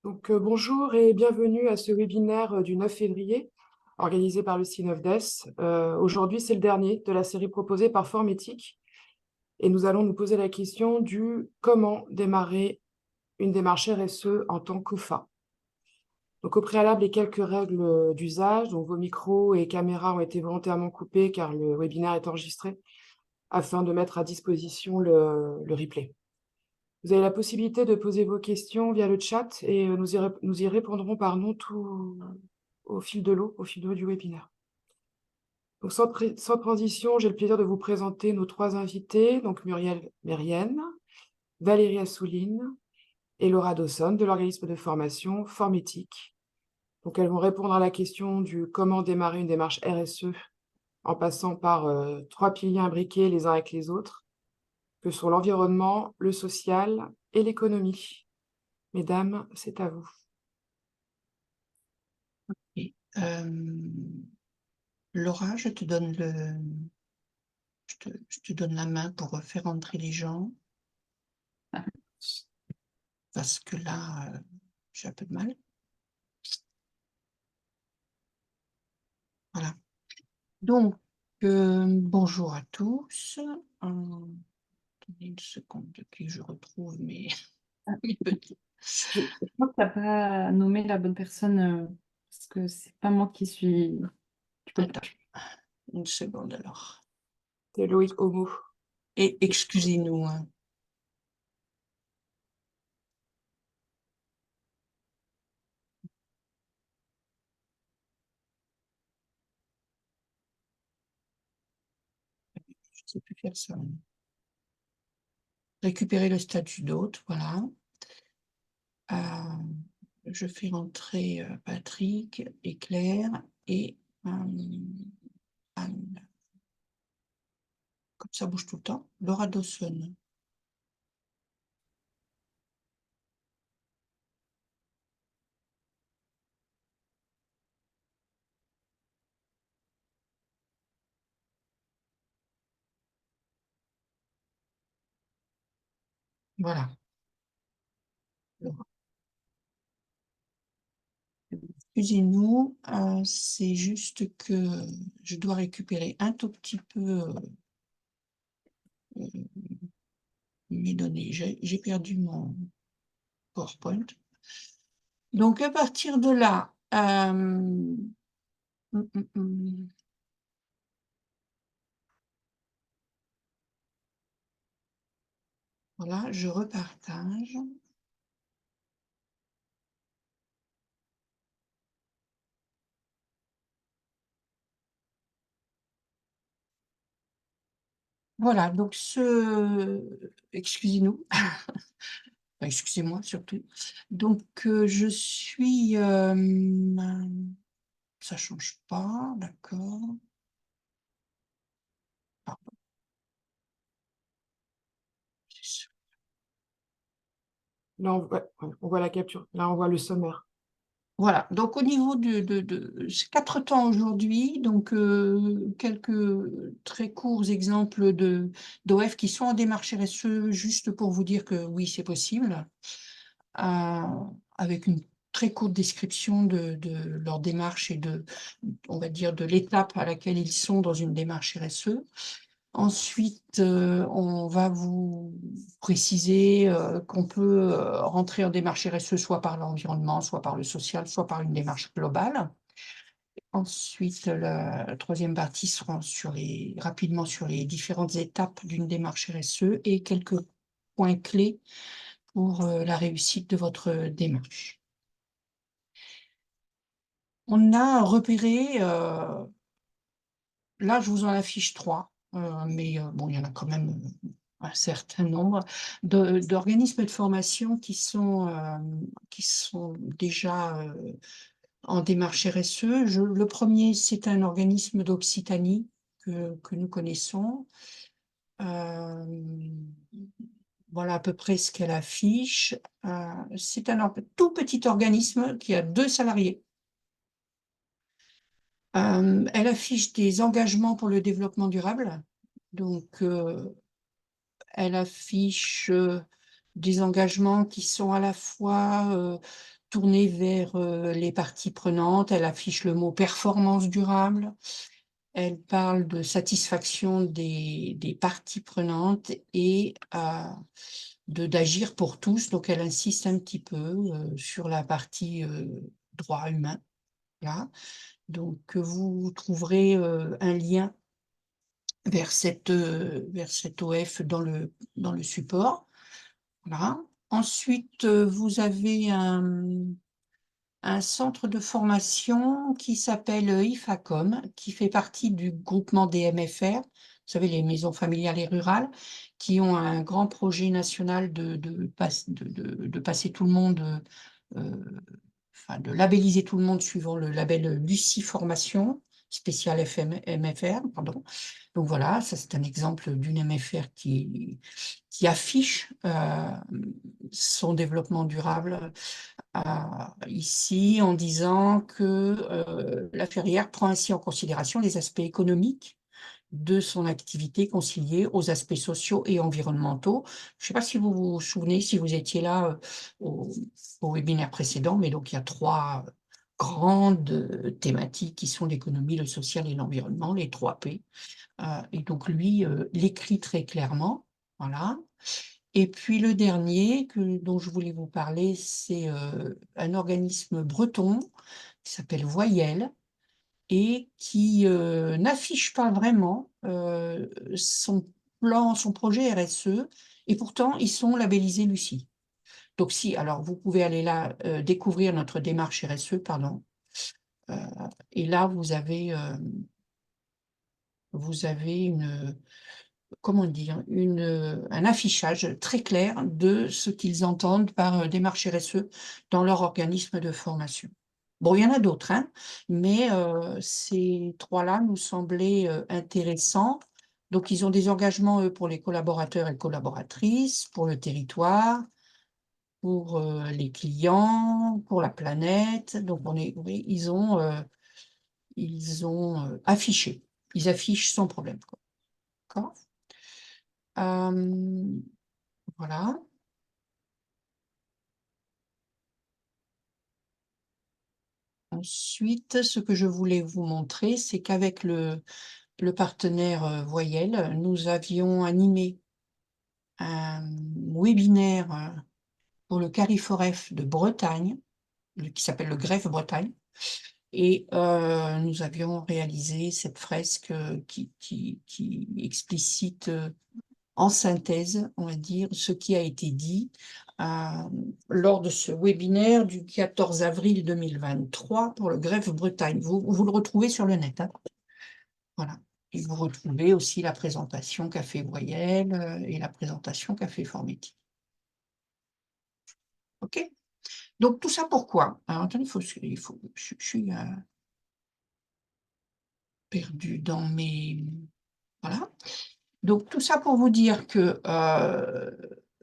Bonjour et bienvenue à ce webinaire du 9 février, organisé par le CINOFDES. Aujourd'hui, c'est le dernier de la série proposée par Formétique et nous allons nous poser la question du comment démarrer une démarche RSE en tant qu'OFA. Donc, au préalable, les quelques règles d'usage, donc vos micros et caméras ont été volontairement coupés car le webinaire est enregistré afin de mettre à disposition le replay. Vous avez la possibilité de poser vos questions via le chat et nous y répondrons par nous tout au fil de l'eau, du webinaire. Donc sans transition, j'ai le plaisir de vous présenter nos trois invités, donc Muriel Mérienne, Valérie Assouline et Laura Dawson de l'organisme de formation Formétique. Donc elles vont répondre à la question du comment démarrer une démarche RSE en passant par trois piliers imbriqués les uns avec les autres, que sont l'environnement, le social et l'économie. Mesdames, c'est à vous. Et, Laura, je te donne je te donne la main pour faire entrer les gens. Parce que là, j'ai un peu de mal. Voilà. Donc, bonjour à tous. Attendez une seconde que je retrouve mes petits. Je crois que tu n'as pas nommé la bonne personne parce que c'est pas moi qui suis. Attends, une seconde alors. C'est Loïc Homo. Et excusez-nous. Je ne sais plus faire ça. Récupérer le statut d'hôte, voilà. Je fais rentrer Patrick et Claire et Anne. Comme ça bouge tout le temps. Laura Dawson. Voilà. Laura. Excusez-nous, c'est juste que je dois récupérer un tout petit peu mes données. J'ai perdu mon PowerPoint. Donc, à partir de là, voilà, je repartage. Voilà, donc excusez-nous, excusez-moi surtout. Donc, je suis... ça ne change pas, d'accord. Pardon. Là, on voit la capture. Là, on voit le sommaire. Voilà, donc au niveau c'est 4 temps aujourd'hui, donc quelques très courts exemples d'OF qui sont en démarche RSE, juste pour vous dire que oui, c'est possible, avec une très courte description de leur démarche et on va dire, de l'étape à laquelle ils sont dans une démarche RSE. Ensuite, on va vous préciser qu'on peut rentrer en démarche RSE soit par l'environnement, soit par le social, soit par une démarche globale. Ensuite, la troisième partie sera rapidement sur les différentes étapes d'une démarche RSE et quelques points clés pour la réussite de votre démarche. On a repéré, là je vous en affiche 3, mais bon, il y en a quand même un certain nombre d'organismes de formation qui sont déjà en démarche RSE. Le premier, c'est un organisme d'Occitanie que nous connaissons. Voilà à peu près ce qu'elle affiche. C'est un tout petit organisme qui a 2 salariés. Elle affiche des engagements pour le développement durable. Donc, elle affiche des engagements qui sont à la fois tournée vers les parties prenantes. Elle affiche le mot performance durable. Elle parle de satisfaction des parties prenantes et d'agir pour tous. Donc, elle insiste un petit peu sur la partie droit humain. Là. Donc, vous trouverez un lien vers cette OF dans le support. Voilà. Ensuite, vous avez un centre de formation qui s'appelle IFACOM, qui fait partie du groupement des MFR, vous savez, les maisons familiales et rurales, qui ont un grand projet national de passer tout le monde, enfin, de labelliser tout le monde suivant le label Lucie Formation, spécial MFR, pardon. Donc voilà, ça c'est un exemple d'une MFR qui affiche son développement durable ici en disant que la Ferrière prend ainsi en considération les aspects économiques de son activité conciliée aux aspects sociaux et environnementaux. Je ne sais pas si vous vous souvenez, si vous étiez là au webinaire précédent, mais donc il y a 3 grandes thématiques qui sont l'économie, le social et l'environnement, les 3 P. Et donc lui l'écrit très clairement, voilà. Et puis le dernier dont je voulais vous parler, c'est un organisme breton qui s'appelle Voyelle et qui n'affiche pas vraiment son projet RSE, et pourtant ils sont labellisés Lucie. Donc si, alors vous pouvez aller là découvrir notre démarche RSE, pardon, et là vous avez comment dire, un affichage très clair de ce qu'ils entendent par démarche RSE dans leur organisme de formation. Bon, il y en a d'autres, hein, mais ces 3-là nous semblaient intéressants. Donc, ils ont des engagements, eux, pour les collaborateurs et collaboratrices, pour le territoire, pour les clients, pour la planète. Donc, oui, ils ont affiché. Ils affichent sans problème. D'accord ? Voilà. Ensuite, ce que je voulais vous montrer, c'est qu'avec le partenaire Voyelle, nous avions animé un webinaire pour le Cariforef de Bretagne, qui s'appelle le Greffe Bretagne, et nous avions réalisé cette fresque qui explicite en synthèse, on va dire, ce qui a été dit lors de ce webinaire du 14 avril 2023 pour le Greffe Bretagne. Vous le retrouvez sur le net. Hein. Voilà. Et vous retrouvez aussi la présentation qu'a fait Voyelle et la présentation qu'a fait Formetti. OK? Donc, tout ça pourquoi? Alors, attendez, je suis perdue dans mes... Voilà. Donc, tout ça pour vous dire que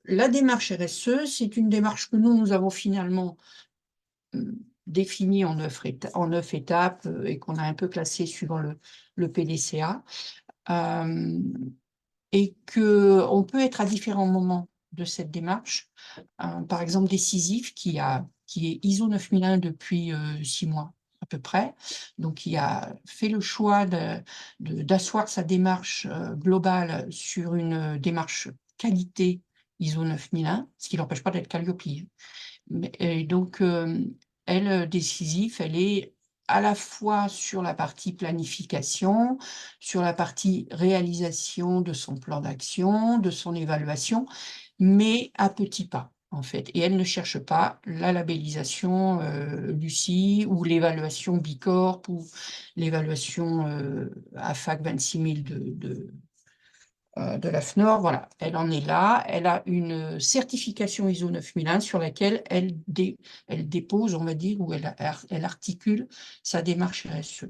la démarche RSE, c'est une démarche que nous avons finalement définie en 9 étapes et qu'on a un peu classée suivant le PDCA. Et qu'on peut être à différents moments de cette démarche. Par exemple, Décisif, qui est ISO 9001 depuis 6 mois à peu près, donc qui a fait le choix d'asseoir sa démarche globale sur une démarche qualité ISO 9001, ce qui n'empêche pas d'être Calliope. Et donc, elle, Décisif, elle est à la fois sur la partie planification, sur la partie réalisation de son plan d'action, de son évaluation, mais à petits pas, en fait. Et elle ne cherche pas la labellisation Lucie ou l'évaluation Bicorp ou l'évaluation AFAC 26000 de la FNOR, voilà, elle en est là, elle a une certification ISO 9001 sur laquelle elle dépose, on va dire, ou elle articule sa démarche RSE.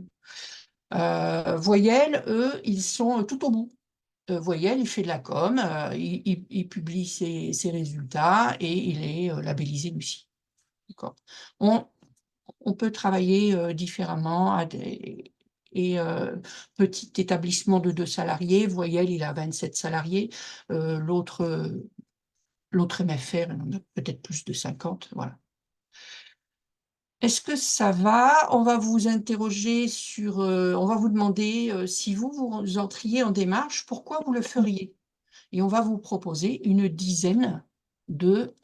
Voyelle, eux, ils sont tout au bout. Voyelle, il fait de la com, il publie ses résultats et il est labellisé Lucie. D'accord. On peut travailler différemment et petit établissement de 2 salariés, Voyelle, il a 27 salariés, l'autre MFR, il en a peut-être plus de 50, voilà. Est-ce que ça va? On va vous interroger sur, on va vous demander si vous entriez en démarche, pourquoi vous le feriez? Et on va vous proposer une dizaine de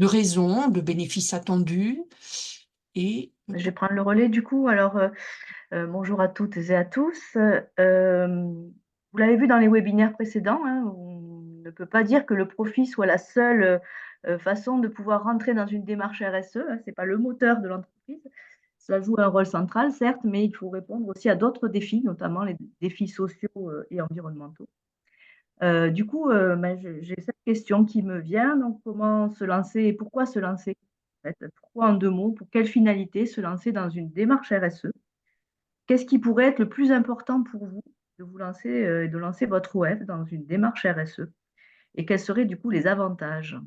raisons, de bénéfices attendus. Et Je vais prendre le relais du coup. Alors, bonjour à toutes et à tous. Vous l'avez vu dans les webinaires précédents, hein, on ne peut pas dire que le profit soit la seule façon de pouvoir rentrer dans une démarche RSE. Hein, ce n'est pas le moteur de l'entreprise. Cela joue un rôle central, certes, mais il faut répondre aussi à d'autres défis, notamment les défis sociaux et environnementaux. Du coup, j'ai cette question qui me vient. Donc, comment se lancer et pourquoi se lancer? En fait, pourquoi en 2 mots? Pour quelle finalité se lancer dans une démarche RSE? Qu'est-ce qui pourrait être le plus important pour vous de vous lancer et de lancer votre OF dans une démarche RSE? Et quels seraient du coup les avantages?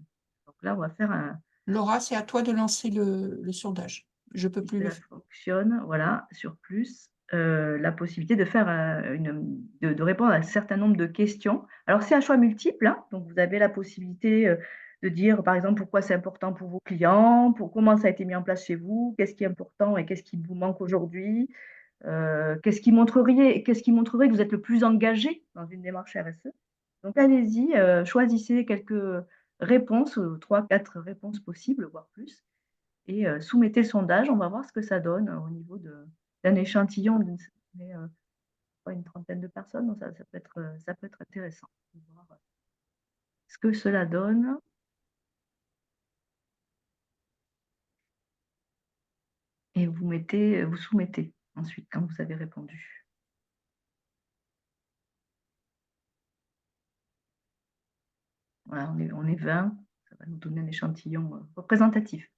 Donc là, on va faire un Laura, c'est à toi de lancer le sondage. Je peux si plus le cela faire. fonctionne, voilà, sur plus, la possibilité de faire de répondre à un certain nombre de questions. Alors, c'est un choix multiple, hein, donc vous avez la possibilité de dire, par exemple, pourquoi c'est important pour vos clients, comment ça a été mis en place chez vous, qu'est-ce qui est important et qu'est-ce qui vous manque aujourd'hui, qu'est-ce qui montrerait que vous êtes le plus engagé dans une démarche RSE. Donc, allez-y, choisissez quelques réponses, 3, 4 réponses possibles, voire plus, et soumettez le sondage. On va voir ce que ça donne au niveau d'un échantillon une trentaine de personnes. Donc ça peut être intéressant de voir ce que cela donne. Et vous soumettez ensuite quand vous avez répondu. Voilà, on est 20, ça va nous donner un échantillon représentatif.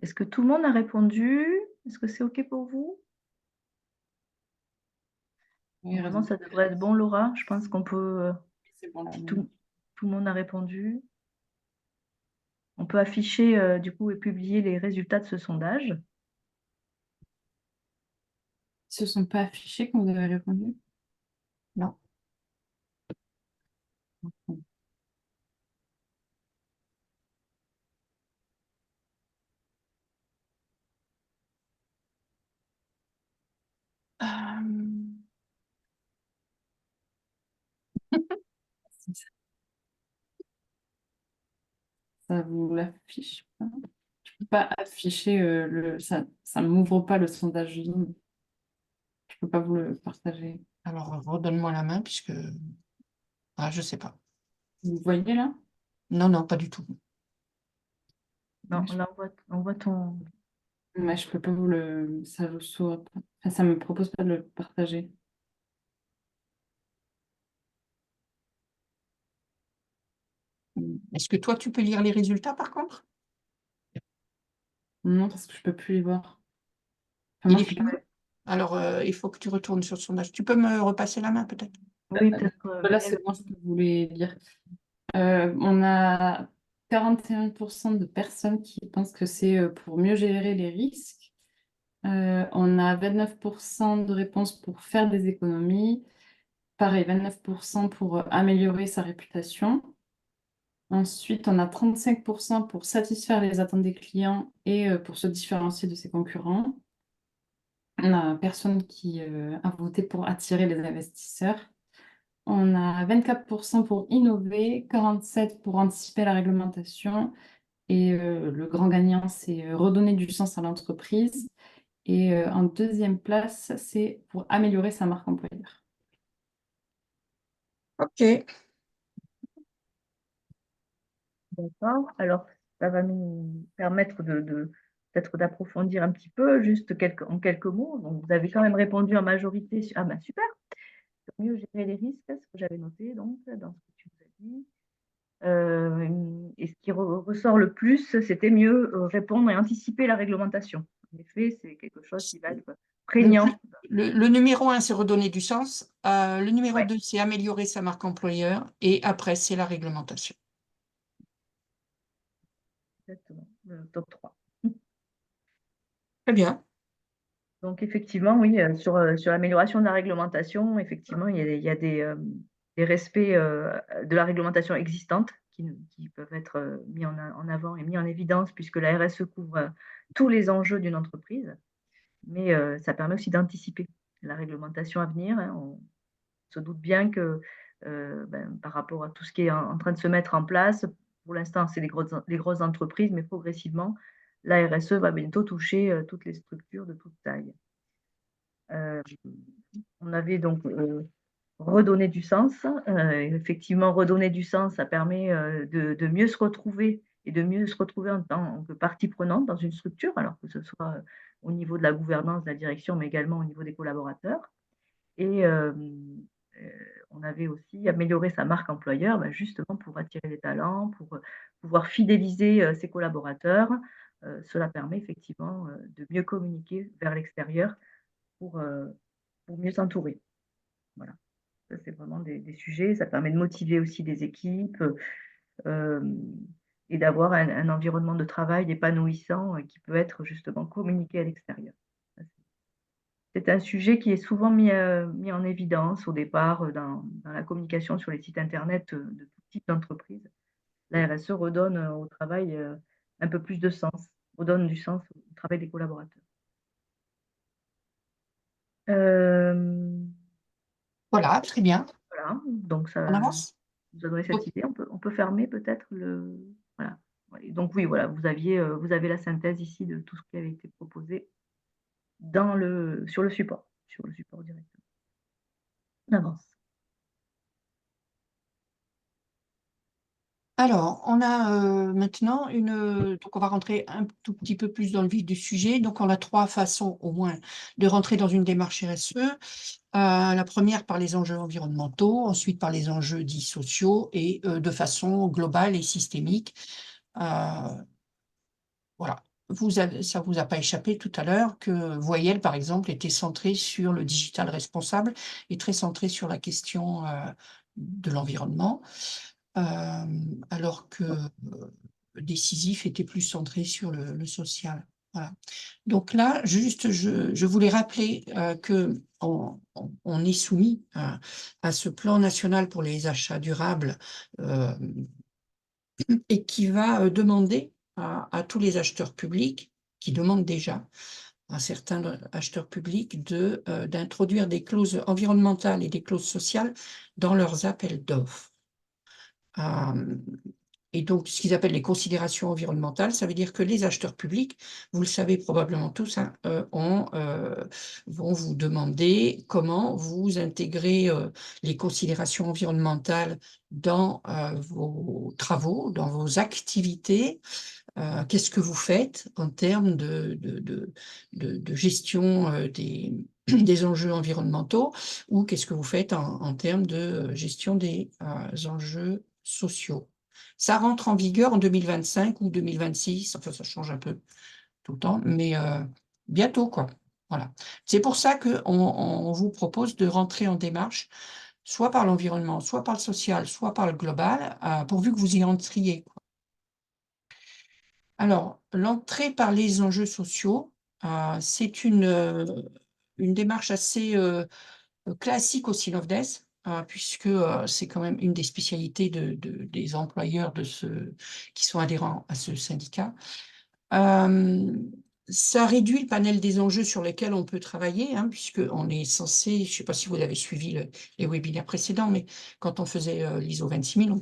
Est-ce que tout le monde a répondu? Est-ce que c'est OK pour vous? Oui, Normalement, ça devrait être bon, Laura. Je pense qu'on peut, c'est bon là. si tout le monde a répondu, on peut afficher du coup et publier les résultats de ce sondage. Ils se sont pas affichés quand vous avez répondu? Non. Ça vous l'affiche pas? Je peux pas afficher ça ne m'ouvre pas le sondage Zoom. Je peux pas vous le partager. Alors, redonne-moi la main puisque... Ah, je sais pas. Vous voyez là? Non, non, pas du tout. Non, là, on voit ton. Mais je peux pas vous le. Ça vous s'ouvre pas. Enfin, ça me propose pas de le partager. Est-ce que toi, tu peux lire les résultats par contre? Non, parce que je peux plus les voir. Enfin, Il moi, est je peux pas. fini. Alors, il faut que tu retournes sur le sondage. Tu peux me repasser la main peut-être? Oui, peut-être. Là, c'est bon, je peux vous les lire. On a 41% de personnes qui pensent que c'est pour mieux gérer les risques. On a 29% de réponses pour faire des économies. Pareil, 29% pour améliorer sa réputation. Ensuite, on a 35% pour satisfaire les attentes des clients et pour se différencier de ses concurrents. On a personne qui a voté pour attirer les investisseurs. On a 24% pour innover, 47% pour anticiper la réglementation. Et le grand gagnant, c'est redonner du sens à l'entreprise. Et en deuxième place, c'est pour améliorer sa marque employeur. Ok. D'accord. Alors, ça va nous permettre peut-être d'approfondir un petit peu, juste en quelques mots. Donc, vous avez quand même répondu en majorité. Ah ben super. Mieux gérer les risques, ce que j'avais noté donc dans ce que tu nous as dit. Et ce qui ressort le plus, c'était mieux répondre et anticiper la réglementation. En effet, c'est quelque chose qui va être prégnant. Le numéro 1, c'est redonner du sens. Le numéro Ouais. 2, c'est améliorer sa marque employeur. Et après, c'est la réglementation. Exactement, le top 3. Très bien. Donc effectivement, oui, sur l'amélioration de la réglementation, effectivement, il y a des respects de la réglementation existante qui peuvent être mis en avant et mis en évidence puisque la RSE couvre tous les enjeux d'une entreprise, mais ça permet aussi d'anticiper la réglementation à venir, hein. On se doute bien que par rapport à tout ce qui est en train de se mettre en place, pour l'instant, c'est les grosses entreprises, mais progressivement, la RSE va bientôt toucher toutes les structures de toute taille. On avait donc redonné du sens. Effectivement, redonner du sens, ça permet de mieux se retrouver et de mieux se retrouver en tant que partie prenante dans une structure, alors que ce soit au niveau de la gouvernance, de la direction, mais également au niveau des collaborateurs. Et on avait aussi amélioré sa marque employeur, justement pour attirer les talents, pour pouvoir fidéliser ses collaborateurs. Cela permet effectivement de mieux communiquer vers l'extérieur pour mieux s'entourer. Voilà, ça c'est vraiment des sujets. Ça permet de motiver aussi des équipes et d'avoir un environnement de travail épanouissant qui peut être justement communiqué à l'extérieur. C'est un sujet qui est souvent mis en évidence au départ dans la communication sur les sites internet de tout type d'entreprise. La RSE redonne au travail un peu plus de sens, redonne du sens au travail des collaborateurs. Voilà, très bien. Voilà, donc ça On avance? vous a donné cette Ok. idée. On peut fermer peut-être le. Voilà. Ouais, donc oui, voilà, vous avez la synthèse ici de tout ce qui avait été proposé sur le support directement. On avance. Alors, on a maintenant donc on va rentrer un tout petit peu plus dans le vif du sujet. Donc, on a 3 façons au moins de rentrer dans une démarche RSE. La première par les enjeux environnementaux, ensuite par les enjeux dits sociaux et de façon globale et systémique. Voilà. Ça vous a pas échappé tout à l'heure que Voyelle, par exemple, était centré sur le digital responsable et très centré sur la question de l'environnement. Alors que Décisif était plus centré sur le social. Voilà. Donc là, juste, je voulais rappeler que on est soumis à ce plan national pour les achats durables et qui va demander à tous les acheteurs publics, qui demandent déjà à certains acheteurs publics d'introduire des clauses environnementales et des clauses sociales dans leurs appels d'offres. Et donc, ce qu'ils appellent les considérations environnementales, ça veut dire que les acheteurs publics, vous le savez probablement tous, hein, vont vous demander comment vous intégrez les considérations environnementales dans vos travaux, dans vos activités. Qu'est-ce que vous faites en termes de gestion des enjeux environnementaux ou qu'est-ce que vous faites en termes de gestion des enjeux sociaux. Ça rentre en vigueur en 2025 ou 2026, enfin ça change un peu tout le temps, mais bientôt quoi. Voilà. C'est pour ça qu'on vous propose de rentrer en démarche, soit par l'environnement, soit par le social, soit par le global, pourvu que vous y entriez. Alors, l'entrée par les enjeux sociaux, c'est une démarche assez classique au Synofdes, puisque c'est quand même une des spécialités des employeurs qui sont adhérents à ce syndicat. Ça réduit le panel des enjeux sur lesquels on peut travailler, hein, puisqu'on est censé, je ne sais pas si vous avez suivi les webinaires précédents, mais quand on faisait l'ISO 26000, on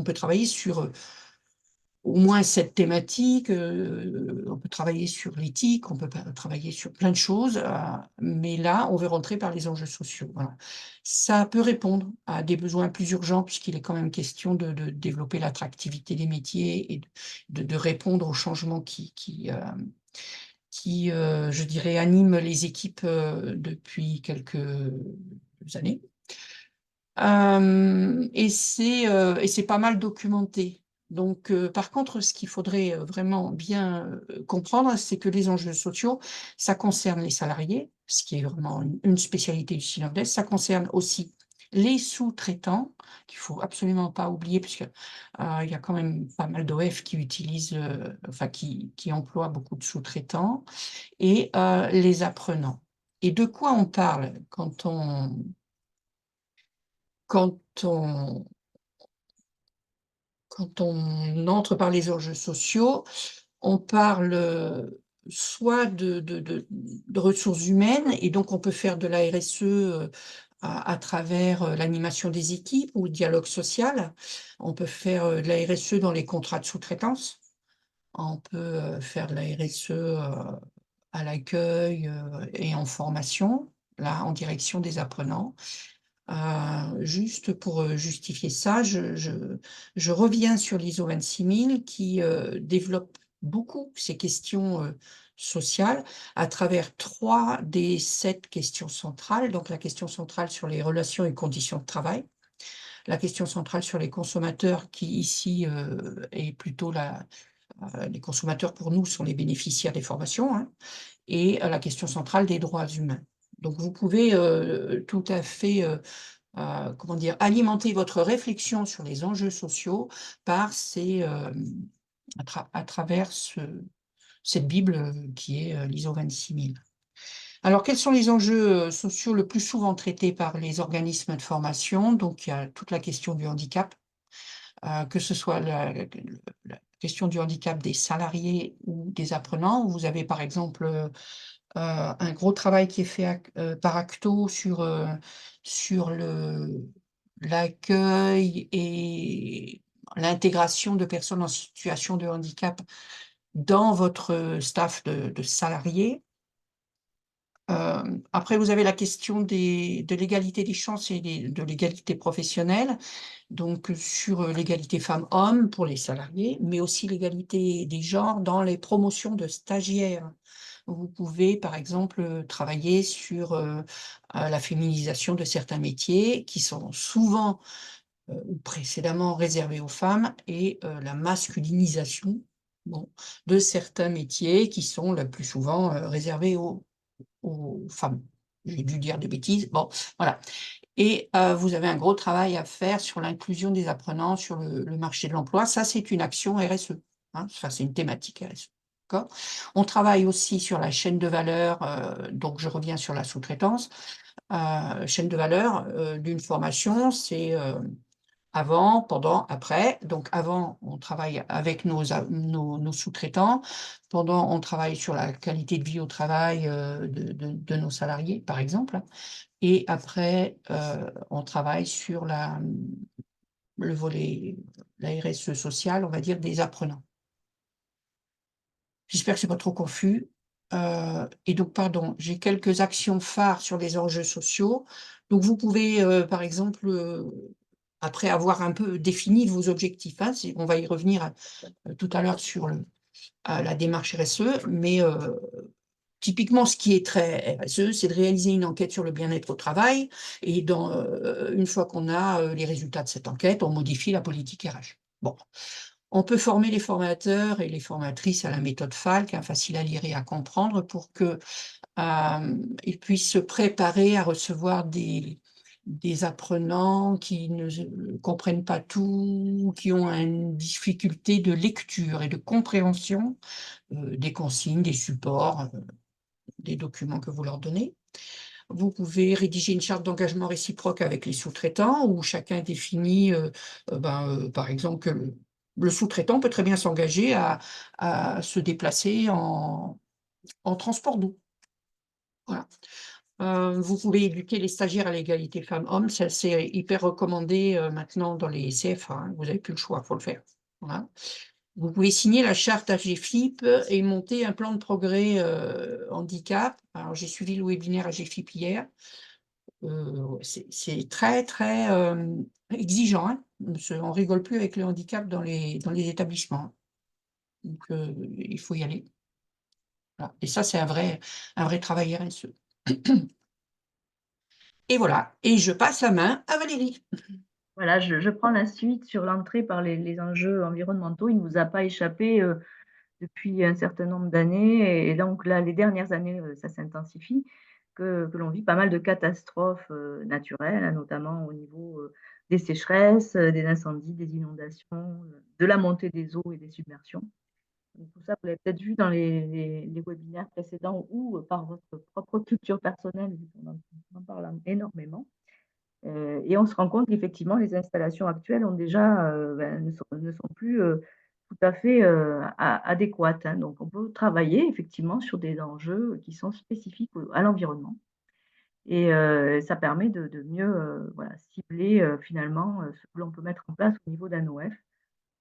peut travailler sur au moins cette thématique, on peut travailler sur l'éthique, on peut travailler sur plein de choses, mais là, on veut rentrer par les enjeux sociaux. Voilà. Ça peut répondre à des besoins plus urgents, puisqu'il est quand même question de développer l'attractivité des métiers et de répondre aux changements qui je dirais, animent les équipes depuis quelques années. Et c'est pas mal documenté. Donc, par contre, ce qu'il faudrait vraiment bien comprendre, c'est que les enjeux sociaux, ça concerne les salariés, ce qui est vraiment une spécialité du Synofdes, ça concerne aussi les sous-traitants, qu'il ne faut absolument pas oublier, puisque il y a quand même pas mal d'OF qui utilisent, enfin qui emploient beaucoup de sous-traitants, et les apprenants. Et de quoi on parle quand on entre par les enjeux sociaux? On parle soit de ressources humaines, et donc on peut faire de la RSE à travers l'animation des équipes ou le dialogue social. On peut faire de la RSE dans les contrats de sous-traitance. On peut faire de la RSE à l'accueil et en formation, là, en direction des apprenants. Juste pour justifier ça, je reviens sur l'ISO 26000 qui développe beaucoup ces questions sociales à travers 3 des 7 questions centrales. Donc la question centrale sur les relations et conditions de travail, la question centrale sur les consommateurs qui ici est plutôt les consommateurs pour nous sont les bénéficiaires des formations, hein, et la question centrale des droits humains. Donc vous pouvez tout à fait comment dire, alimenter votre réflexion sur les enjeux sociaux par à travers cette Bible qui est l'ISO 26000. Alors, quels sont les enjeux sociaux le plus souvent traités par les organismes de formation? Donc, il y a toute la question du handicap, que ce soit la question du handicap des salariés ou des apprenants. Vous avez par exemple un gros travail qui est fait par Acto sur l'accueil et l'intégration de personnes en situation de handicap dans votre staff de salariés. Après, vous avez la question de l'égalité des chances et de l'égalité professionnelle, donc sur l'égalité femmes-hommes pour les salariés, mais aussi l'égalité des genres dans les promotions de stagiaires. Vous pouvez, par exemple, travailler sur la féminisation de certains métiers qui sont souvent ou précédemment réservés aux femmes, et la masculinisation, bon, de certains métiers qui sont le plus souvent réservés aux femmes. J'ai dû dire des bêtises, bon, voilà. Et vous avez un gros travail à faire sur l'inclusion des apprenants sur le marché de l'emploi. Ça, c'est une action RSE, hein, ça, c'est une thématique RSE. On travaille aussi sur la chaîne de valeur, donc je reviens sur la sous-traitance. Chaîne de valeur d'une formation, c'est avant, pendant, après. Donc avant, on travaille avec nos sous-traitants. Pendant, on travaille sur la qualité de vie au travail de nos salariés, par exemple. Et après, on travaille sur le volet, la RSE sociale, on va dire, des apprenants. J'espère que c'est pas trop confus. Et donc, pardon, j'ai quelques actions phares sur les enjeux sociaux. Donc, vous pouvez, par exemple, après avoir un peu défini vos objectifs, hein, on va y revenir tout à l'heure sur la démarche RSE, mais typiquement, ce qui est très RSE, c'est de réaliser une enquête sur le bien-être au travail, et une fois qu'on a les résultats de cette enquête, on modifie la politique RH. Bon. On peut former les formateurs et les formatrices à la méthode Falk, hein, facile à lire et à comprendre, pour qu'ils puissent se préparer à recevoir des apprenants qui ne comprennent pas tout, qui ont une difficulté de lecture et de compréhension des consignes, des supports, des documents que vous leur donnez. Vous pouvez rédiger une charte d'engagement réciproque avec les sous-traitants, où chacun définit, par exemple, que le sous-traitant peut très bien s'engager à se déplacer en transport doux. Voilà. Vous pouvez éduquer les stagiaires à l'égalité femmes-hommes, ça c'est hyper recommandé maintenant dans les CFA, hein, vous n'avez plus le choix, il faut le faire. Voilà. Vous pouvez signer la charte AGFIP et monter un plan de progrès handicap. Alors j'ai suivi le webinaire AGFIP hier. C'est très, très exigeant, hein. On rigole plus avec le handicap dans les établissements. Donc, il faut y aller. Voilà. Et ça, c'est un vrai travail RSE. Et voilà. Et je passe la main à Valérie. Voilà, je prends la suite sur l'entrée par les enjeux environnementaux. Il ne vous a pas échappé depuis un certain nombre d'années, et donc là, les dernières années, ça s'intensifie, que l'on vit pas mal de catastrophes naturelles, hein, notamment au niveau des sécheresses, des incendies, des inondations, de la montée des eaux et des submersions. Donc, tout ça, vous l'avez peut-être vu dans les webinaires précédents ou par votre propre culture personnelle, vu qu'on en parle énormément. Et on se rend compte qu'effectivement, les installations actuelles ne sont plus tout à fait adéquates, hein. Donc, on peut travailler effectivement sur des enjeux qui sont spécifiques à l'environnement. Et ça permet de mieux voilà, cibler finalement ce que l'on peut mettre en place au niveau d'un OF.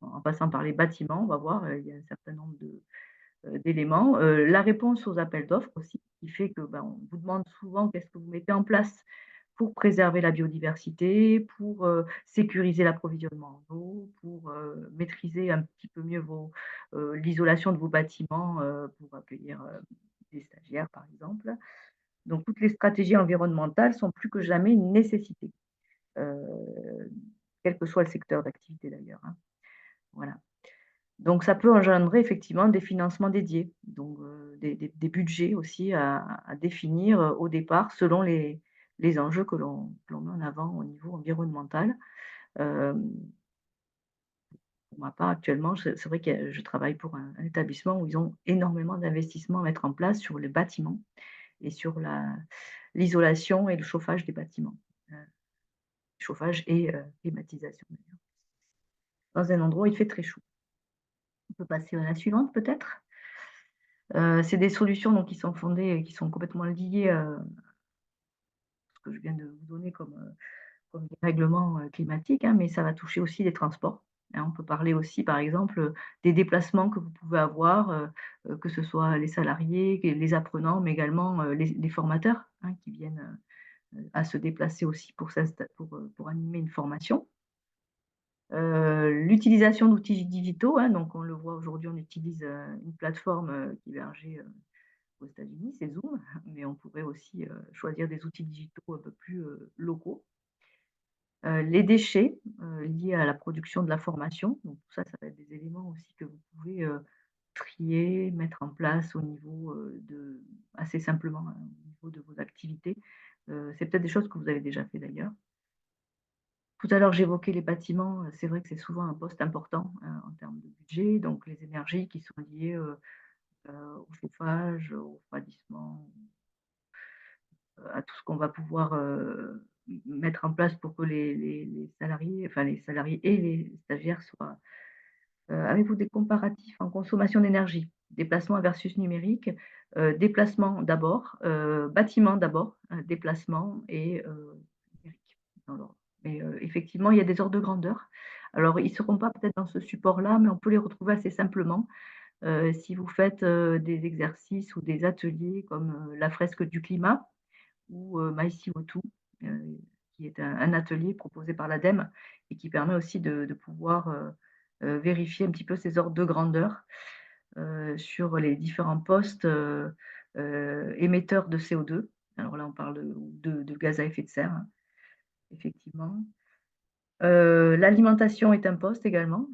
En passant par les bâtiments, on va voir, il y a un certain nombre d'éléments. La réponse aux appels d'offres aussi, qui fait que on vous demande souvent qu'est-ce que vous mettez en place pour préserver la biodiversité, pour sécuriser l'approvisionnement en eau, pour maîtriser un petit peu mieux l'isolation de vos bâtiments pour accueillir des stagiaires, par exemple. Donc, toutes les stratégies environnementales sont plus que jamais une nécessité, quel que soit le secteur d'activité d'ailleurs, hein. Voilà. Donc, ça peut engendrer effectivement des financements dédiés, donc des budgets aussi à définir au départ selon les enjeux que l'on met en avant au niveau environnemental. Pour ma part, actuellement, c'est vrai que je travaille pour un établissement où ils ont énormément d'investissements à mettre en place sur les bâtiments et sur l'isolation et le chauffage des bâtiments. Chauffage et climatisation d'ailleurs. Dans un endroit où il fait très chaud. On peut passer à la suivante peut-être. C'est des solutions donc qui sont fondées, qui sont complètement liées à ce que je viens de vous donner comme des règlements climatiques, hein, mais ça va toucher aussi les transports, hein. On peut parler aussi, par exemple, des déplacements que vous pouvez avoir, que ce soit les salariés, les apprenants, mais également les formateurs, hein, qui viennent à se déplacer aussi pour animer une formation. L'utilisation d'outils digitaux, hein, donc on le voit aujourd'hui, on utilise une plateforme qui est hébergée aux États-Unis, c'est Zoom, mais on pourrait aussi choisir des outils digitaux un peu plus locaux. Les déchets liés à la production de la formation, donc tout ça, ça va être des éléments aussi que vous pouvez trier, mettre en place au niveau assez simplement, hein, au niveau de vos activités. C'est peut-être des choses que vous avez déjà fait d'ailleurs. Tout à l'heure, j'évoquais les bâtiments. C'est vrai que c'est souvent un poste important hein, en termes de budget, donc les énergies qui sont liées au chauffage, au refroidissement, à tout ce qu'on va pouvoir mettre en place pour que les salariés, enfin les salariés et les stagiaires soient. Avez-vous des comparatifs en consommation d'énergie? Déplacement versus numérique, déplacement d'abord, bâtiment d'abord, déplacement et numérique dans l'ordre. Mais effectivement, il y a des ordres de grandeur. Alors, ils ne seront pas peut-être dans ce support-là, mais on peut les retrouver assez simplement. Si vous faites des exercices ou des ateliers comme la fresque du climat ou MyCO2, qui est un atelier proposé par l'ADEME et qui permet aussi de pouvoir vérifier un petit peu ces ordres de grandeur sur les différents postes émetteurs de CO2. Alors là, on parle de gaz à effet de serre, hein, effectivement. L'alimentation est un poste également.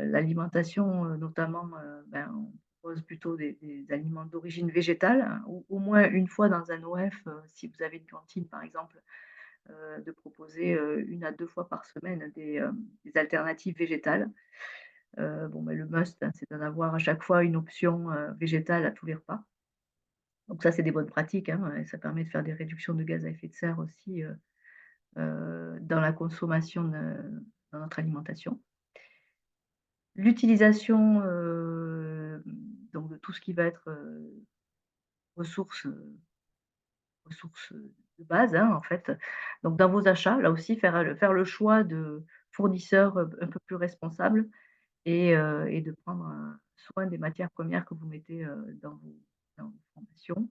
L'alimentation, notamment, on propose plutôt des aliments d'origine végétale, hein, ou au moins une fois dans un OF, si vous avez une cantine par exemple, de proposer 1 à 2 fois par semaine des alternatives végétales. Le must, hein, c'est d'en avoir à chaque fois une option végétale à tous les repas. Donc ça, c'est des bonnes pratiques, hein, et ça permet de faire des réductions de gaz à effet de serre aussi dans la consommation dans notre alimentation. L'utilisation donc de tout ce qui va être ressources, ressources de base, hein, en fait. Donc dans vos achats, là aussi, faire le choix de fournisseurs un peu plus responsables et de prendre soin des matières premières que vous mettez dans vos formations.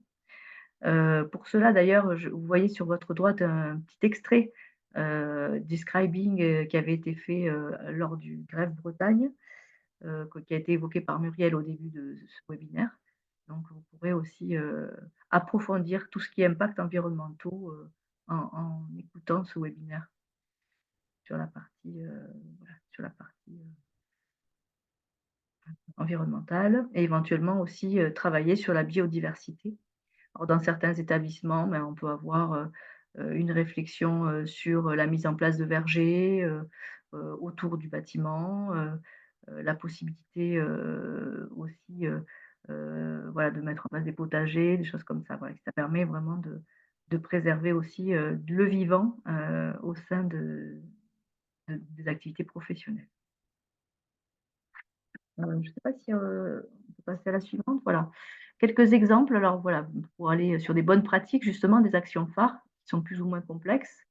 Pour cela, d'ailleurs, vous voyez sur votre droite un petit extrait du scribing qui avait été fait lors du Grève Bretagne, qui a été évoqué par Muriel au début de ce webinaire. Donc, vous pourrez aussi approfondir tout ce qui est impact environnementaux en écoutant ce webinaire sur la partie, voilà, sur la partie environnementale et éventuellement aussi travailler sur la biodiversité. Alors, dans certains établissements, ben, on peut avoir une réflexion sur la mise en place de vergers autour du bâtiment, la possibilité aussi voilà, de mettre en place des potagers, des choses comme ça. Voilà, ça permet vraiment de préserver aussi le vivant au sein des activités professionnelles. Je ne sais pas si on peut passer à la suivante. Voilà. Quelques exemples, alors voilà, pour aller sur des bonnes pratiques, justement, des actions phares qui sont plus ou moins complexes,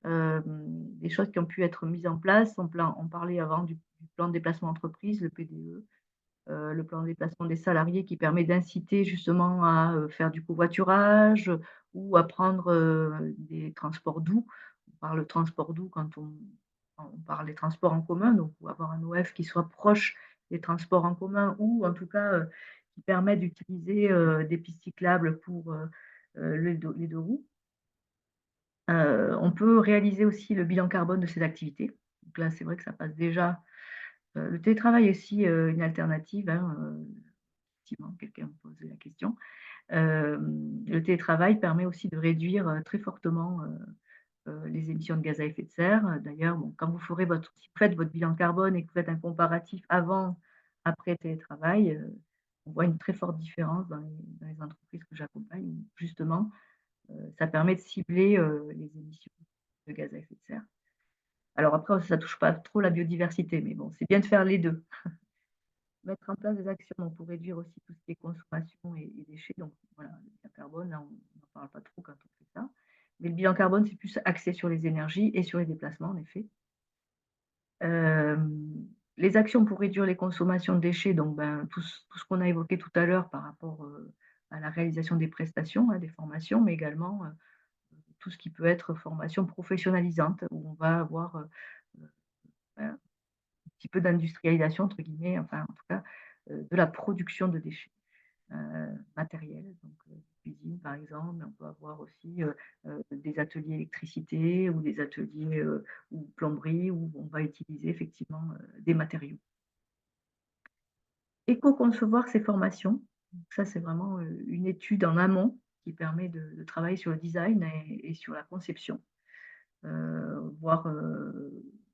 des choses qui ont pu être mises en place. On parlait avant du plan de déplacement entreprise, le PDE, le plan de déplacement des salariés qui permet d'inciter justement à faire du covoiturage ou à prendre des transports doux. On parle de transport doux quand on parle des transports en commun, donc ou avoir un OF qui soit proche des transports en commun ou en tout cas qui permet d'utiliser des pistes cyclables pour les deux roues. On peut réaliser aussi le bilan carbone de ces activités. Donc là, c'est vrai que ça passe déjà. Le télétravail est aussi une alternative, hein, effectivement, quelqu'un me posait la question. Le télétravail permet aussi de réduire très fortement les émissions de gaz à effet de serre. D'ailleurs, bon, quand si vous faites votre bilan carbone et que vous faites un comparatif avant, après télétravail, on voit une très forte différence dans les entreprises que j'accompagne. Où justement, ça permet de cibler les émissions de gaz à effet de serre. Alors après, ça ne touche pas trop la biodiversité, mais bon, c'est bien de faire les deux. Mettre en place des actions donc, pour réduire aussi tout ce qui est consommation et déchets. Donc voilà, le bilan carbone, là, on n'en parle pas trop quand on fait ça. Mais le bilan carbone, c'est plus axé sur les énergies et sur les déplacements, en effet. Les actions pour réduire les consommations de déchets, donc ben, tout ce qu'on a évoqué tout à l'heure par rapport à la réalisation des prestations, hein, des formations, mais également tout ce qui peut être formation professionnalisante, où on va avoir un petit peu d'industrialisation, entre guillemets, enfin en tout cas, de la production de déchets matériels, donc cuisine par exemple, mais on peut avoir aussi des ateliers électricité ou des ateliers ou plomberie où on va utiliser effectivement des matériaux. Éco-concevoir ces formations, donc ça c'est vraiment une étude en amont qui permet de travailler sur le design et sur la conception, voire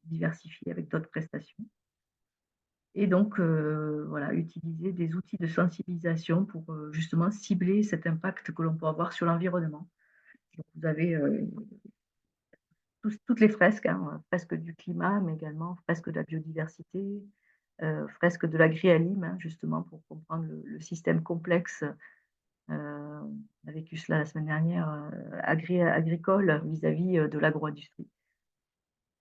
diversifier avec d'autres prestations. Et donc, voilà, utiliser des outils de sensibilisation pour justement cibler cet impact que l'on peut avoir sur l'environnement. Donc, vous avez toutes les fresques, hein, fresques du climat, mais également fresques de la biodiversité, fresques de l'agri-alim, hein, justement pour comprendre le système complexe. On a vécu cela la semaine dernière, agricole vis-à-vis de l'agro-industrie.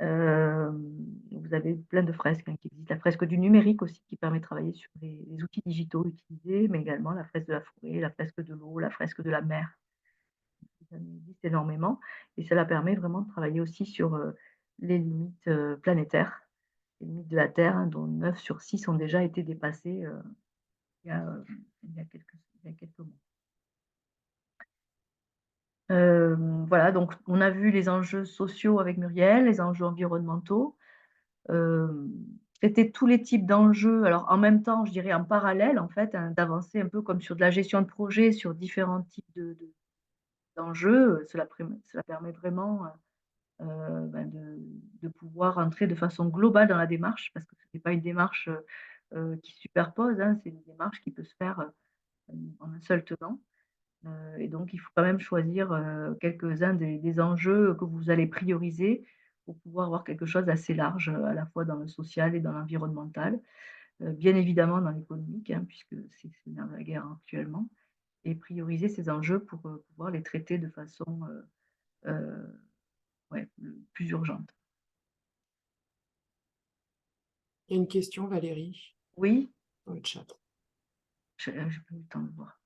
Vous avez plein de fresques qui existent. La fresque du numérique aussi, qui permet de travailler sur les outils digitaux utilisés, mais également la fresque de la forêt, la fresque de l'eau, la fresque de la mer. Ça existe énormément et cela permet vraiment de travailler aussi sur les limites planétaires, les limites de la Terre, hein, dont 9 sur 6 ont déjà été dépassées il y a quelques mois. Voilà, donc on a vu les enjeux sociaux avec Muriel, les enjeux environnementaux. Traiter tous les types d'enjeux, alors en même temps, je dirais en parallèle, en fait, hein, d'avancer un peu comme sur de la gestion de projet, sur différents types d'enjeux. Cela permet vraiment ben, de pouvoir entrer de façon globale dans la démarche, parce que ce n'est pas une démarche qui superpose, hein, c'est une démarche qui peut se faire en un seul tenant. Et donc, il faut quand même choisir quelques-uns des enjeux que vous allez prioriser pour pouvoir avoir quelque chose d'assez large, à la fois dans le social et dans l'environnemental. Bien évidemment dans l'économique, hein, puisque c'est le nerf de la guerre actuellement, et prioriser ces enjeux pour pouvoir les traiter de façon ouais, plus urgente. Il y a une question, Valérie, Oui, dans le chat. j'ai pas eu le temps de voir.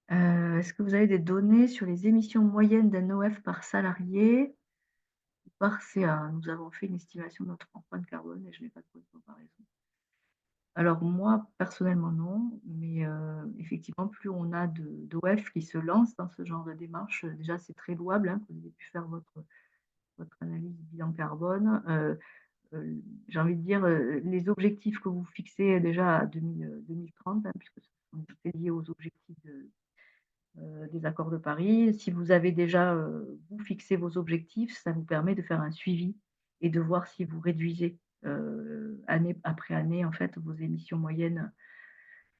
Est-ce que vous avez des données sur les émissions moyennes d'un OF par salarié ou par CA? Nous avons fait une estimation de notre empreinte carbone et je n'ai pas de point de comparaison. Alors moi, personnellement, non, mais effectivement, plus on a d'OF qui se lancent dans ce genre de démarche, déjà c'est très louable, hein, que vous ayez pu faire votre analyse bilan carbone. j'ai envie de dire, les objectifs que vous fixez déjà à 2030, hein, puisque c'est lié aux objectifs des accords de Paris. Si vous avez déjà, vous fixé vos objectifs, ça vous permet de faire un suivi et de voir si vous réduisez, année après année, en fait, vos émissions moyennes,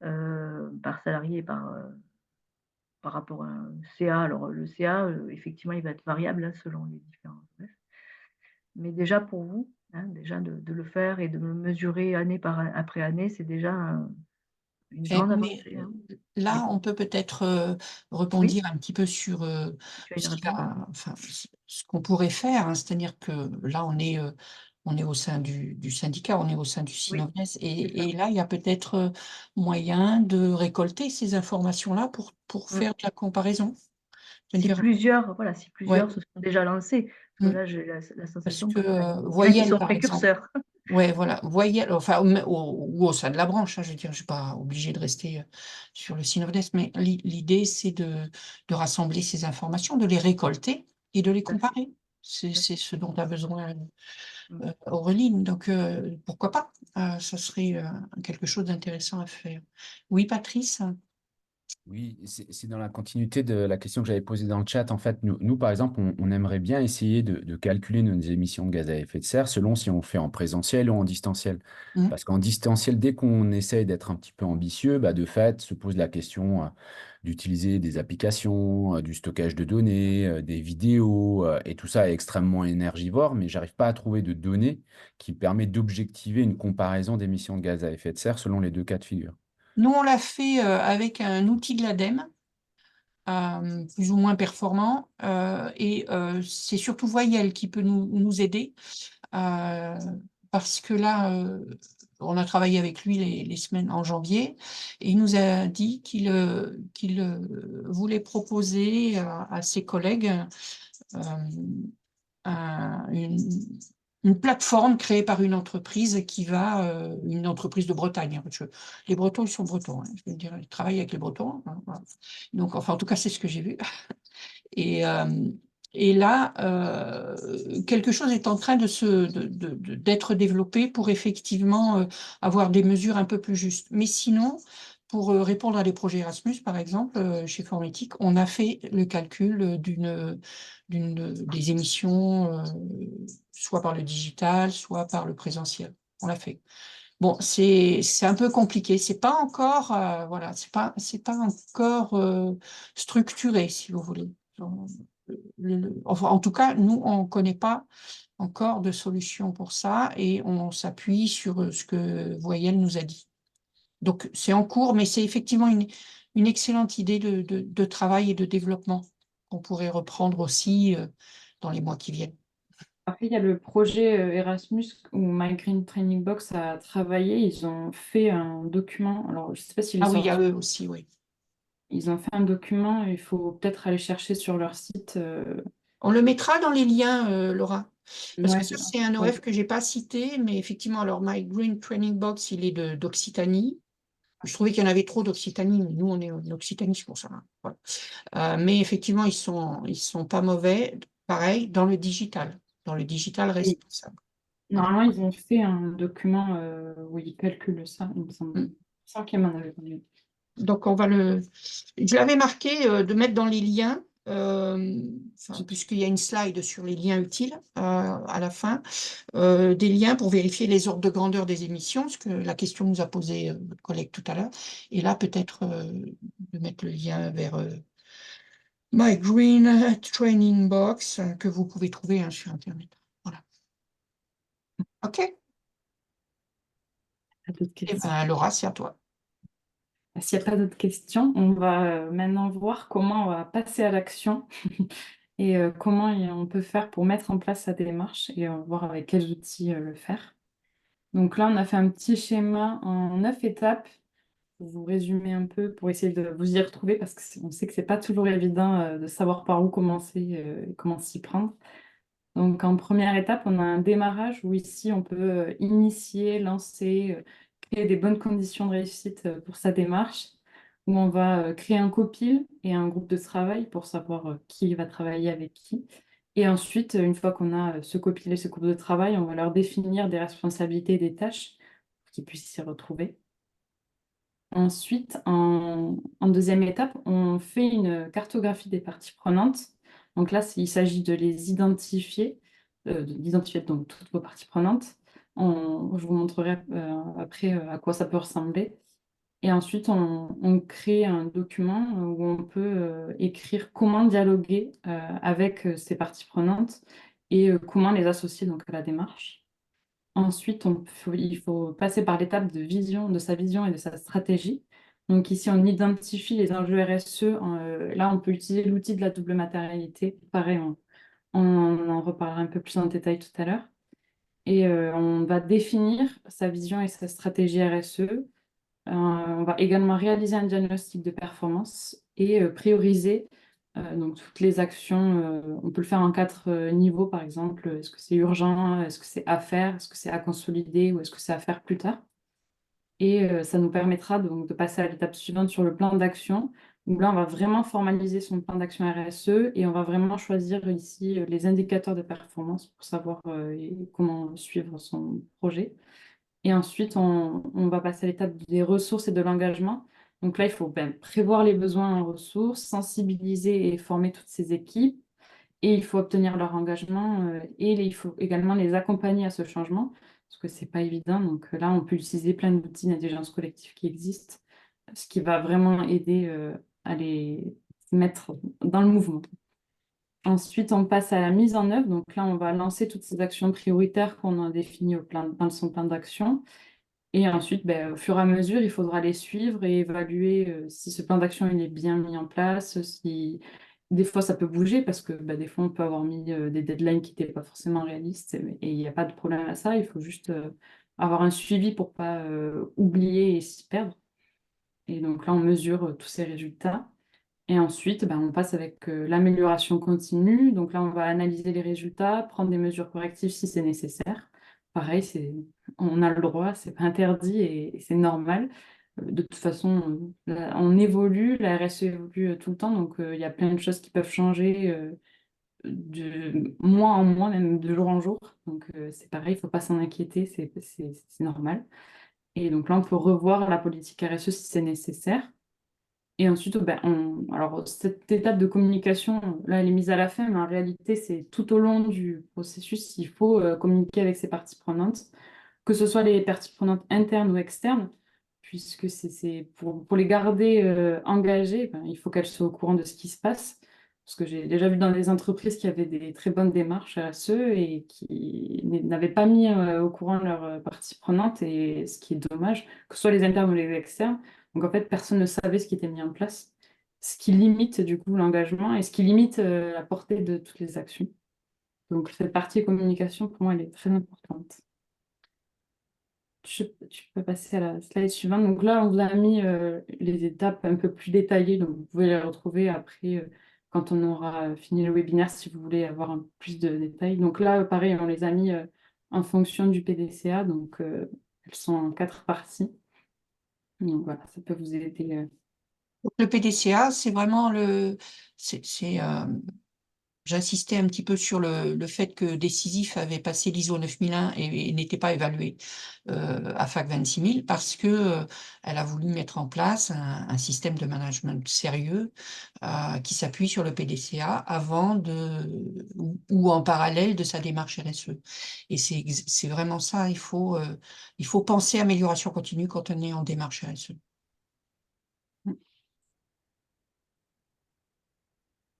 par salarié et par rapport à un CA. Alors le CA, effectivement, il va être variable, hein, selon les différents bref. Mais déjà pour vous, hein, déjà de le faire et de le mesurer année après année, c'est déjà une grande Mais avancée, hein. là, Oui, on peut peut-être oui, rebondir un petit peu sur tu vas y répondre? enfin, ce qu'on pourrait faire, hein, c'est-à-dire que là, on est au sein du syndicat, on est au sein du Oui, Synovès, c'est ça. et là, il y a peut-être moyen de récolter ces informations-là pour Mmh. faire de la comparaison. Si C'est-à-dire, plusieurs, voilà, si plusieurs ouais, se sont déjà lancés, parce que mm, là, j'ai la parce sensation que qu'il y en a qui Voyelle, sont par exemple, précurseurs. ouais, voilà, Voyelle, enfin, ou au sein de la branche, hein, je veux dire, je ne suis pas obligée de rester sur le Synovès, mais l'idée, c'est de rassembler ces informations, de les récolter et de les Tout à fait, comparer. C'est tout à fait. ce dont a besoin Mmh. Aureline. Donc, pourquoi pas? Ça serait quelque chose d'intéressant à faire. Oui, Patrice? Oui, c'est dans la continuité de la question que j'avais posée dans le chat. En fait, nous par exemple, on aimerait bien essayer de calculer nos émissions de gaz à effet de serre selon si on fait en présentiel ou en distanciel. Hmm. Parce qu'en distanciel, dès qu'on essaye d'être un petit peu ambitieux, bah, de fait, se pose la question d'utiliser des applications, du stockage de données, des vidéos, et tout ça est extrêmement énergivore, mais j'arrive pas à trouver de données qui permettent d'objectiver une comparaison d'émissions de gaz à effet de serre selon les deux cas de figure. Nous, on l'a fait avec un outil de l'ADEME, plus ou moins performant. Et c'est surtout Voyelle qui peut nous aider, euh, parce que là, on a travaillé avec lui les semaines en janvier, et il nous a dit qu'il voulait proposer à ses collègues euh, une plateforme créée par une entreprise une entreprise de Bretagne, hein, parce que les Bretons, ils sont Bretons, hein, je veux dire, ils travaillent avec les Bretons, hein, voilà. Donc, enfin, en tout cas, c'est ce que j'ai vu. Et, euh, et là, quelque chose est en train d'être développé pour effectivement avoir des mesures un peu plus justes. Mais sinon, pour répondre à des projets Erasmus, par exemple, chez Formétique, on a fait le calcul des émissions, soit par le digital, soit par le présentiel. On l'a fait. Bon, c'est un peu compliqué. C'est pas encore, voilà, c'est pas encore structuré, si vous voulez. Enfin, en tout cas, nous, on ne connaît pas encore de solution pour ça, et on s'appuie sur ce que Voyelle nous a dit. Donc, c'est en cours, mais c'est effectivement une excellente idée de travail et de développement qu'on pourrait reprendre aussi dans les mois qui viennent. Après, il y a le projet Erasmus où My Green Training Box a travaillé. Ils ont fait un document. Alors, je ne sais pas s'il est Ah oui, il y a sorti. eux aussi, oui. Ils ont fait un document. Il faut peut-être aller chercher sur leur site. On le mettra dans les liens, Laura. Parce que Ouais, ça, c'est un ouais. OF que je n'ai pas cité, mais effectivement, alors My Green Training Box, il est d'Occitanie. Je trouvais qu'il y en avait trop d'Occitanie, mais nous, on est en Occitanie, c'est pour ça, hein. Voilà. Mais effectivement, ils sont pas mauvais. Pareil, dans le digital. Dans le digital Et responsable. Voilà. normalement, ils ont fait un document où ils calculent ça, il me semble. Mm. C'est ça qu'elle m'en avait parlé. Donc, je l'avais marqué de mettre dans les liens, enfin, puisqu'il y a une slide sur les liens utiles à la fin, des liens pour vérifier les ordres de grandeur des émissions, parce que la question nous a posé notre collègue tout à l'heure. Et là, peut-être de mettre le lien vers My Green Training Box, que vous pouvez trouver hein, sur Internet. Voilà. OK. Pas d'autres Et questions. ben, Laura, c'est à toi. S'il n'y a pas d'autres questions, on va maintenant voir comment on va passer à l'action et comment on peut faire pour mettre en place sa démarche et voir avec quels outils le faire. Donc là, on a fait un petit schéma en 9 étapes pour vous résumer un peu, pour essayer de vous y retrouver parce qu'on sait que c'est pas toujours évident de savoir par où commencer et comment s'y prendre. Donc en première étape, on a un démarrage où ici, on peut initier, lancer, créer des bonnes conditions de réussite pour sa démarche, où on va créer un copil et un groupe de travail pour savoir qui va travailler avec qui. Et ensuite, une fois qu'on a ce copié, ce groupe de travail, on va leur définir des responsabilités et des tâches pour qu'ils puissent s'y retrouver. Ensuite, en deuxième étape, on fait une cartographie des parties prenantes. Donc là, il s'agit de les identifier, d'identifier donc toutes vos parties prenantes. Je vous montrerai après à quoi ça peut ressembler. Et ensuite, on crée un document où on peut écrire comment dialoguer avec ces parties prenantes et comment les associer donc à la démarche. Ensuite, il faut passer par l'étape de sa vision et de sa stratégie. Donc ici, on identifie les enjeux RSE. Là, on peut utiliser l'outil de la double matérialité. Pareil, on en reparlera un peu plus en détail tout à l'heure. Et on va définir sa vision et sa stratégie RSE. On va également réaliser un diagnostic de performance et prioriser donc toutes les actions. On peut le faire en 4 niveaux, par exemple. Est-ce que c'est urgent? Est-ce que c'est à faire? Est-ce que c'est à consolider? Ou est-ce que c'est à faire plus tard? Et ça nous permettra donc de passer à l'étape suivante sur le plan d'action, où là, on va vraiment formaliser son plan d'action RSE et on va vraiment choisir ici les indicateurs de performance pour savoir comment suivre son projet. Et ensuite, on va passer à l'étape des ressources et de l'engagement. Donc là, il faut prévoir les besoins en ressources, sensibiliser et former toutes ces équipes. Et il faut obtenir leur engagement et il faut également les accompagner à ce changement, parce que ce n'est pas évident. Donc là, on peut utiliser plein d'outils d'intelligence collective qui existent, ce qui va vraiment aider à les mettre dans le mouvement. Ensuite, on passe à la mise en œuvre. Donc là, on va lancer toutes ces actions prioritaires qu'on a définies dans son plan d'action. Et ensuite, au fur et à mesure, il faudra les suivre et évaluer si ce plan d'action il est bien mis en place. Si... Des fois, ça peut bouger parce que des fois, on peut avoir mis des deadlines qui n'étaient pas forcément réalistes et il n'y a pas de problème à ça. Il faut juste avoir un suivi pour ne pas oublier et s'y perdre. Et donc là, on mesure tous ces résultats. Et ensuite, on passe avec l'amélioration continue. Donc là, on va analyser les résultats, prendre des mesures correctives si c'est nécessaire. Pareil, on a le droit, c'est pas interdit et c'est normal. De toute façon, on évolue, la RSE évolue tout le temps, donc il y a plein de choses qui peuvent changer de mois en mois, même de jour en jour. Donc c'est pareil, il ne faut pas s'en inquiéter, c'est normal. Et donc là, on peut revoir la politique RSE si c'est nécessaire. Et ensuite, alors cette étape de communication, là, elle est mise à la fin, mais en réalité, c'est tout au long du processus, il faut communiquer avec ces parties prenantes, que ce soit les parties prenantes internes ou externes, puisque c'est pour les garder engagées, il faut qu'elles soient au courant de ce qui se passe. Parce que j'ai déjà vu dans des entreprises qui avaient des très bonnes démarches RSE et qui n'avaient pas mis au courant leurs parties prenantes, et ce qui est dommage, que ce soit les internes ou les externes. Donc en fait, personne ne savait ce qui était mis en place, ce qui limite du coup l'engagement et ce qui limite la portée de toutes les actions. Donc cette partie communication, pour moi, elle est très importante. Tu peux passer à la slide suivante. Donc là, on vous a mis les étapes un peu plus détaillées, donc vous pouvez les retrouver après quand on aura fini le webinaire si vous voulez avoir un peu plus de détails. Donc là, pareil, on les a mis en fonction du PDCA, donc elles sont en 4 parties. Donc voilà, ça peut vous aider. Le PDCA, c'est vraiment j'insistais un petit peu sur le fait que Décisif avait passé l'ISO 9001 et n'était pas évalué à FAC 26000 parce que elle a voulu mettre en place un système de management sérieux qui s'appuie sur le PDCA avant ou en parallèle de sa démarche RSE. Et c'est vraiment ça, il faut penser amélioration continue quand on est en démarche RSE.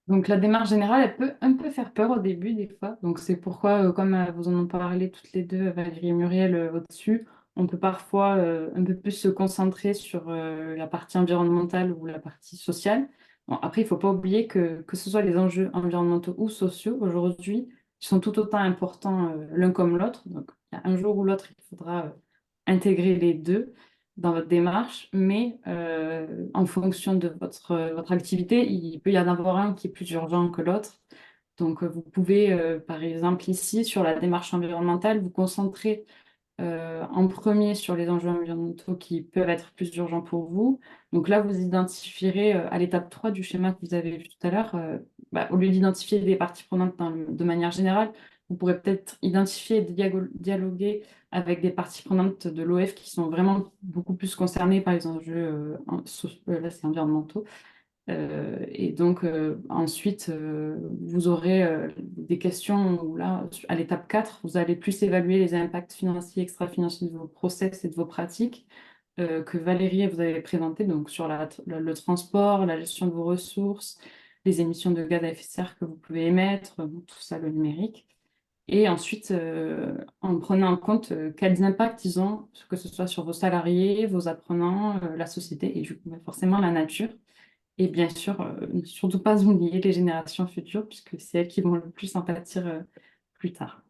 Donc la démarche générale, elle peut un peu faire peur au début des fois. Donc c'est pourquoi, comme vous en ont parlé toutes les deux, Valérie et Muriel, au-dessus, on peut parfois un peu plus se concentrer sur la partie environnementale ou la partie sociale. Bon, après, il ne faut pas oublier que ce soit les enjeux environnementaux ou sociaux, aujourd'hui, ils sont tout autant importants l'un comme l'autre. Donc il y a un jour ou l'autre, il faudra intégrer les deux dans votre démarche, mais en fonction de votre activité, il peut y en avoir un qui est plus urgent que l'autre. Donc, vous pouvez, par exemple, ici, sur la démarche environnementale, vous concentrer en premier sur les enjeux environnementaux qui peuvent être plus urgents pour vous. Donc là, vous identifierez à l'étape 3 du schéma que vous avez vu tout à l'heure, au lieu d'identifier des parties prenantes de manière générale, vous pourrez peut-être identifier et dialoguer avec des parties prenantes de l'OF qui sont vraiment beaucoup plus concernées par les enjeux là, c'est environnementaux. Et donc, ensuite, vous aurez des questions où là, à l'étape 4, vous allez plus évaluer les impacts financiers, extra-financiers de vos process et de vos pratiques que Valérie vous avez présenté, donc sur le transport, la gestion de vos ressources, les émissions de gaz à effet de serre que vous pouvez émettre, tout ça, le numérique. Et ensuite, en prenant en compte quels impacts ils ont, que ce soit sur vos salariés, vos apprenants, la société et du coup, forcément la nature. Et bien sûr, ne surtout pas oublier les générations futures, puisque c'est elles qui vont le plus en pâtir plus tard.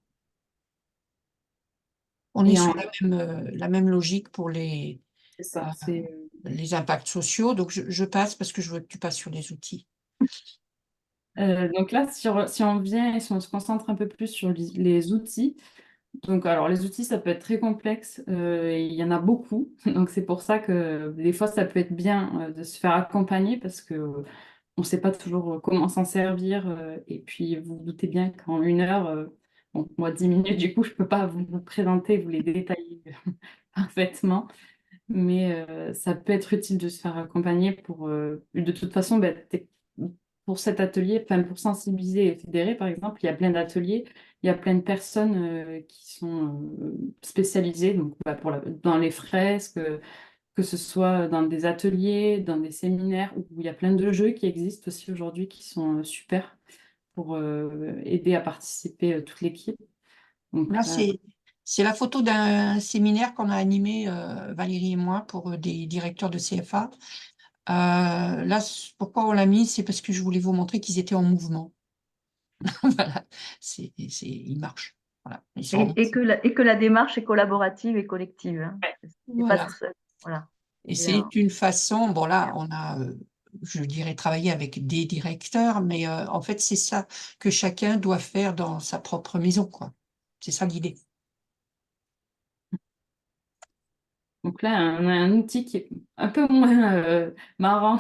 On est Et sur la même logique pour c'est ça, les impacts sociaux. Donc, je passe parce que je veux que tu passes sur les outils. donc là, si on vient et si on se concentre un peu plus sur les outils, donc alors les outils, ça peut être très complexe, et il y en a beaucoup. Donc c'est pour ça que des fois, ça peut être bien de se faire accompagner parce que on ne sait pas toujours comment s'en servir. Et puis, vous vous doutez bien qu'en 1 heure, bon, moi, 10 minutes, du coup, je ne peux pas vous présenter, vous les détailler parfaitement. Mais ça peut être utile de se faire accompagner pour, de toute façon, pour cet atelier, enfin, pour sensibiliser et fédérer, par exemple, il y a plein d'ateliers, il y a plein de personnes qui sont spécialisées donc, dans les fresques, que ce soit dans des ateliers, dans des séminaires, où il y a plein de jeux qui existent aussi aujourd'hui qui sont super pour aider à participer toute l'équipe. Donc Là, là, c'est la photo d'un séminaire qu'on a animé, Valérie et moi, pour des directeurs de CFA. Là, pourquoi on l'a mis? C'est parce que je voulais vous montrer qu'ils étaient en mouvement. Voilà, ils marchent. Voilà, ils sont en Et que la démarche est collaborative et collective, hein. C'est pas Voilà. tout seul. Voilà. Et Et, c'est une façon, bon là, on a, je dirais, travaillé avec des directeurs, mais en fait, c'est ça que chacun doit faire dans sa propre maison, quoi. C'est ça l'idée. donc là, on a un outil qui est un peu moins marrant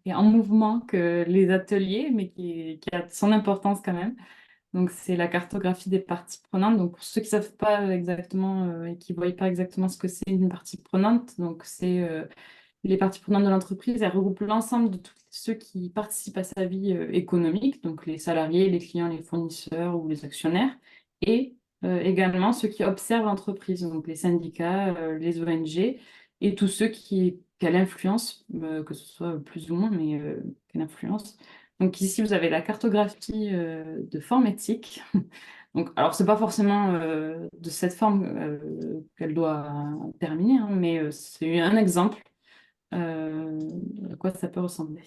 et en mouvement que les ateliers, mais qui a son importance quand même. Donc, c'est la cartographie des parties prenantes. Donc, pour ceux qui ne savent pas exactement et qui ne voient pas exactement ce que c'est une partie prenante, donc c'est les parties prenantes de l'entreprise, elles regroupent l'ensemble de tous ceux qui participent à sa vie économique, donc les salariés, les clients, les fournisseurs ou les actionnaires, et également ceux qui observent l'entreprise, donc les syndicats, les ONG, et tous ceux qui ont l'influence, que ce soit plus ou moins, mais quelle influence. Donc ici, vous avez la cartographie de forme éthique. Donc, alors, ce n'est pas forcément de cette forme qu'elle doit terminer, hein, mais c'est un exemple à quoi ça peut ressembler.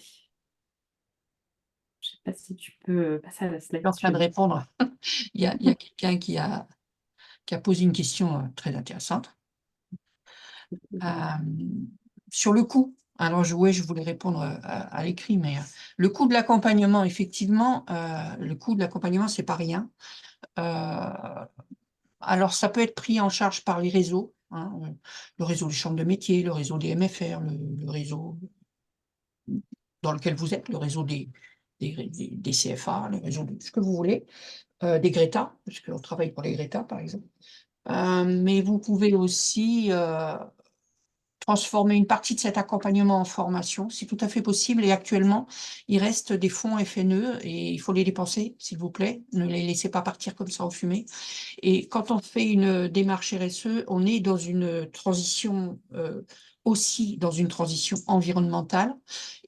Je ne sais pas si tu peux passer à la Je slide suis en train de suivante. répondre. Il y a quelqu'un qui a posé une question très intéressante. Sur le coût, alors je voulais répondre à l'écrit, mais le coût de l'accompagnement, effectivement, le coût de l'accompagnement, c'est pas rien. Alors, ça peut être pris en charge par les réseaux, hein, le réseau des chambres de métiers, le réseau des MFR, le réseau dans lequel vous êtes, le réseau des CFA, le réseau de ce que vous voulez, des Greta, parce qu'on travaille pour les Greta, par exemple. Mais vous pouvez aussi transformer une partie de cet accompagnement en formation, c'est tout à fait possible. Et actuellement, il reste des fonds FNE et il faut les dépenser, s'il vous plaît. Ne les laissez pas partir comme ça en fumée. Et quand on fait une démarche RSE, on est dans une transition aussi dans une transition environnementale.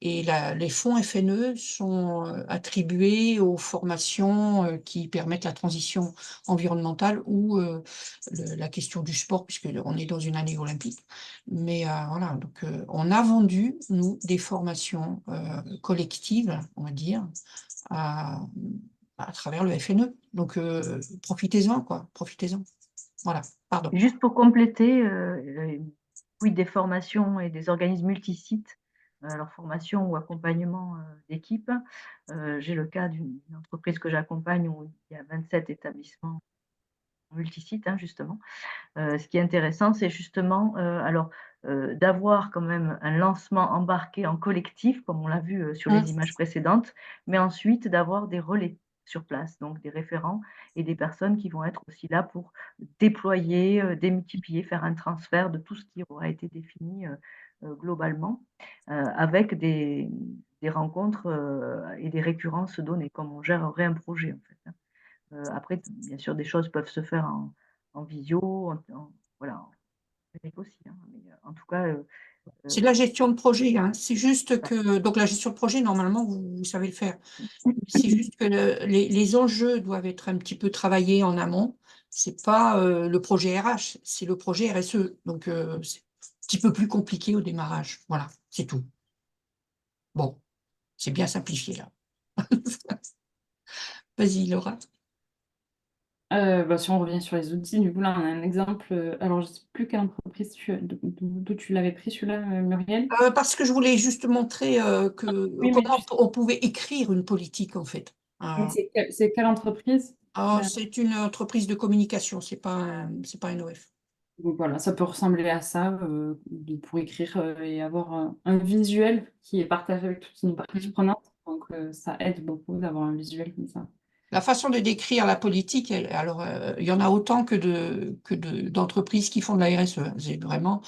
Et les fonds FNE sont attribués aux formations qui permettent la transition environnementale ou la question du sport, puisqu'on est dans une année olympique. Mais voilà, donc on a vendu, nous, des formations collectives, on va dire, à travers le FNE. Donc, profitez-en, quoi, profitez-en. Voilà, pardon. juste pour compléter, oui, des formations et des organismes multisites, alors formation ou accompagnement d'équipe. J'ai le cas d'une entreprise que j'accompagne où il y a 27 établissements multisite, hein, justement. Ce qui est intéressant, c'est justement d'avoir quand même un lancement embarqué en collectif, comme on l'a vu sur les images précédentes, mais ensuite d'avoir des relais sur place, donc des référents et des personnes qui vont être aussi là pour déployer, démultiplier, faire un transfert de tout ce qui aura été défini globalement, avec des rencontres et des récurrences données, comme on gérerait un projet en fait, hein. Après, bien sûr, des choses peuvent se faire en visio, voilà, en numérique aussi, hein, mais en tout cas, C'est de la gestion de projet, hein. C'est juste que, donc la gestion de projet, normalement, vous savez le faire. C'est juste que les enjeux doivent être un petit peu travaillés en amont. C'est pas le projet RH, c'est le projet RSE. Donc, c'est un petit peu plus compliqué au démarrage. Voilà, c'est tout. Bon, c'est bien simplifié là. Vas-y, Laura. Si on revient sur les outils, du coup, là, on a un exemple. Alors, je ne sais plus quelle entreprise d'où tu l'avais pris, celui-là, Muriel. Parce que je voulais juste montrer Oui, mais comment on pouvait écrire une politique, en fait. c'est quelle entreprise? C'est une entreprise de communication, c'est pas un OF. Donc voilà, ça peut ressembler à ça, pour écrire et avoir un visuel qui est partagé avec toute une partie prenante. Donc ça aide beaucoup d'avoir un visuel comme ça. La façon de décrire la politique, alors il y en a autant que d'entreprises qui font de la RSE. C'est vraiment,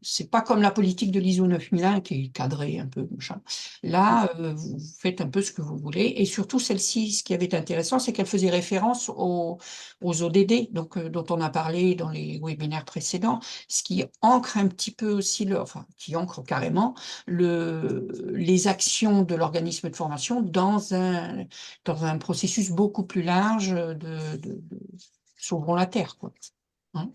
c'est pas comme la politique de l'ISO 9001 qui est cadrée un peu, machin. Là, vous faites un peu ce que vous voulez. Et surtout, celle-ci, ce qui avait intéressant, c'est qu'elle faisait référence aux ODD, donc, dont on a parlé dans les webinaires précédents, ce qui ancre un petit peu aussi, qui ancre carrément les actions de l'organisme de formation dans un processus beaucoup plus large de Sauvons la Terre, quoi. Hein.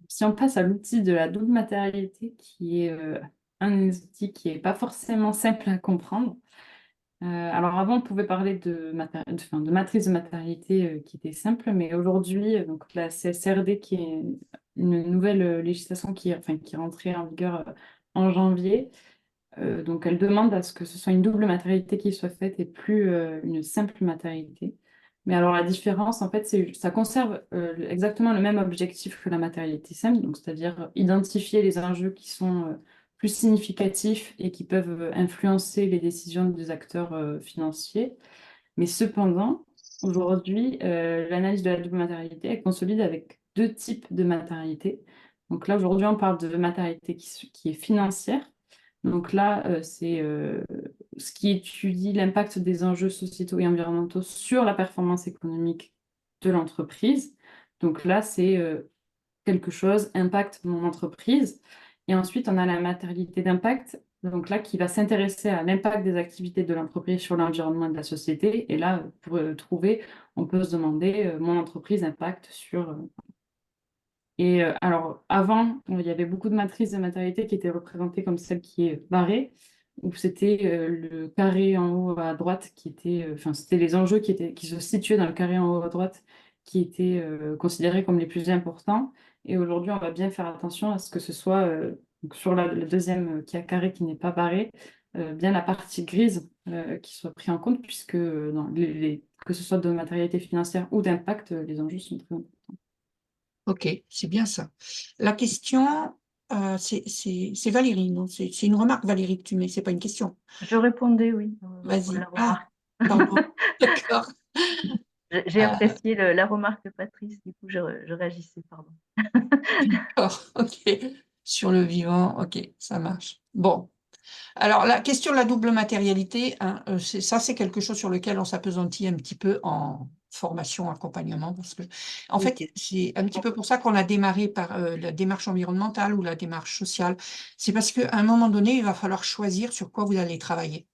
Si on passe à l'outil de la double matérialité, qui est un des outils qui n'est pas forcément simple à comprendre. Alors avant, on pouvait parler de matrice de matérialité qui était simple, mais aujourd'hui, donc la CSRD, qui est une nouvelle législation qui est rentrée en vigueur en janvier, donc elle demande à ce que ce soit une double matérialité qui soit faite et plus une simple matérialité. Mais alors la différence, en fait, ça conserve exactement le même objectif que la matérialité simple, donc c'est-à-dire identifier les enjeux qui sont plus significatifs et qui peuvent influencer les décisions des acteurs financiers. Mais cependant, aujourd'hui, l'analyse de la double matérialité est consolide avec deux types de matérialité. Donc là, aujourd'hui, on parle de matérialité qui est financière. Donc là, c'est ce qui étudie l'impact des enjeux sociétaux et environnementaux sur la performance économique de l'entreprise. Donc là, c'est quelque chose impacte mon entreprise. Et ensuite, on a la matérialité d'impact, donc là, qui va s'intéresser à l'impact des activités de l'entreprise sur l'environnement de la société. Et là, pour trouver, on peut se demander, mon entreprise impact sur... Et alors, avant, il y avait beaucoup de matrices de matérialité qui étaient représentées comme celle qui est barrée, où c'était le carré en haut à droite qui était... c'était les enjeux qui se situaient dans le carré en haut à droite qui étaient considérés comme les plus importants. Et aujourd'hui, on va bien faire attention à ce que ce soit, donc sur le deuxième qui a carré qui n'est pas barré, bien la partie grise qui soit prise en compte, puisque que ce soit de matérialité financière ou d'impact, les enjeux sont très importants. Ok, c'est bien ça. La question, c'est Valérie, non? C'est une remarque, Valérie, que tu mets, c'est pas une question. Je répondais, oui. Vas-y. La remarque. Pardon. D'accord. J'ai apprécié la remarque de Patrice, du coup, je réagissais, pardon. D'accord, ok. Sur le vivant, ok, ça marche. Bon. Alors, la question de la double matérialité, hein, ça, c'est quelque chose sur lequel on s'appesantit un petit peu en formation, accompagnement, parce que, en fait, c'est un petit peu pour ça qu'on a démarré par la démarche environnementale ou la démarche sociale. C'est parce qu'à un moment donné, il va falloir choisir sur quoi vous allez travailler.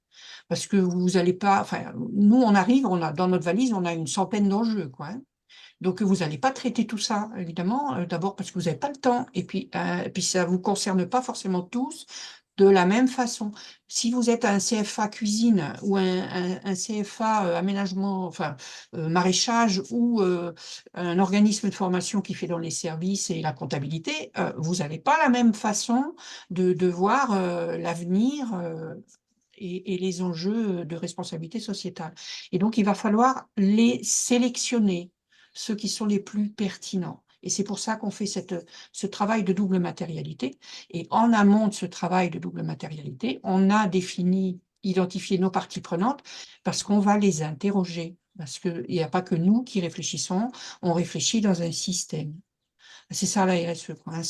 Parce que vous n'allez pas, enfin, nous, on arrive, dans notre valise, on a une centaine d'enjeux, quoi, hein. Donc, vous n'allez pas traiter tout ça, évidemment, d'abord parce que vous n'avez pas le temps, et puis ça ne vous concerne pas forcément tous de la même façon. Si vous êtes un CFA cuisine ou un CFA aménagement, enfin maraîchage ou un organisme de formation qui fait dans les services et la comptabilité, vous n'avez pas la même façon de voir l'avenir et les enjeux de responsabilité sociétale. Et donc, il va falloir les sélectionner, ceux qui sont les plus pertinents. Et c'est pour ça qu'on fait ce travail de double matérialité. Et en amont de ce travail de double matérialité, on a identifié nos parties prenantes parce qu'on va les interroger. Parce qu'il n'y a pas que nous qui réfléchissons, on réfléchit dans un système. C'est ça la RSE, quoi, hein,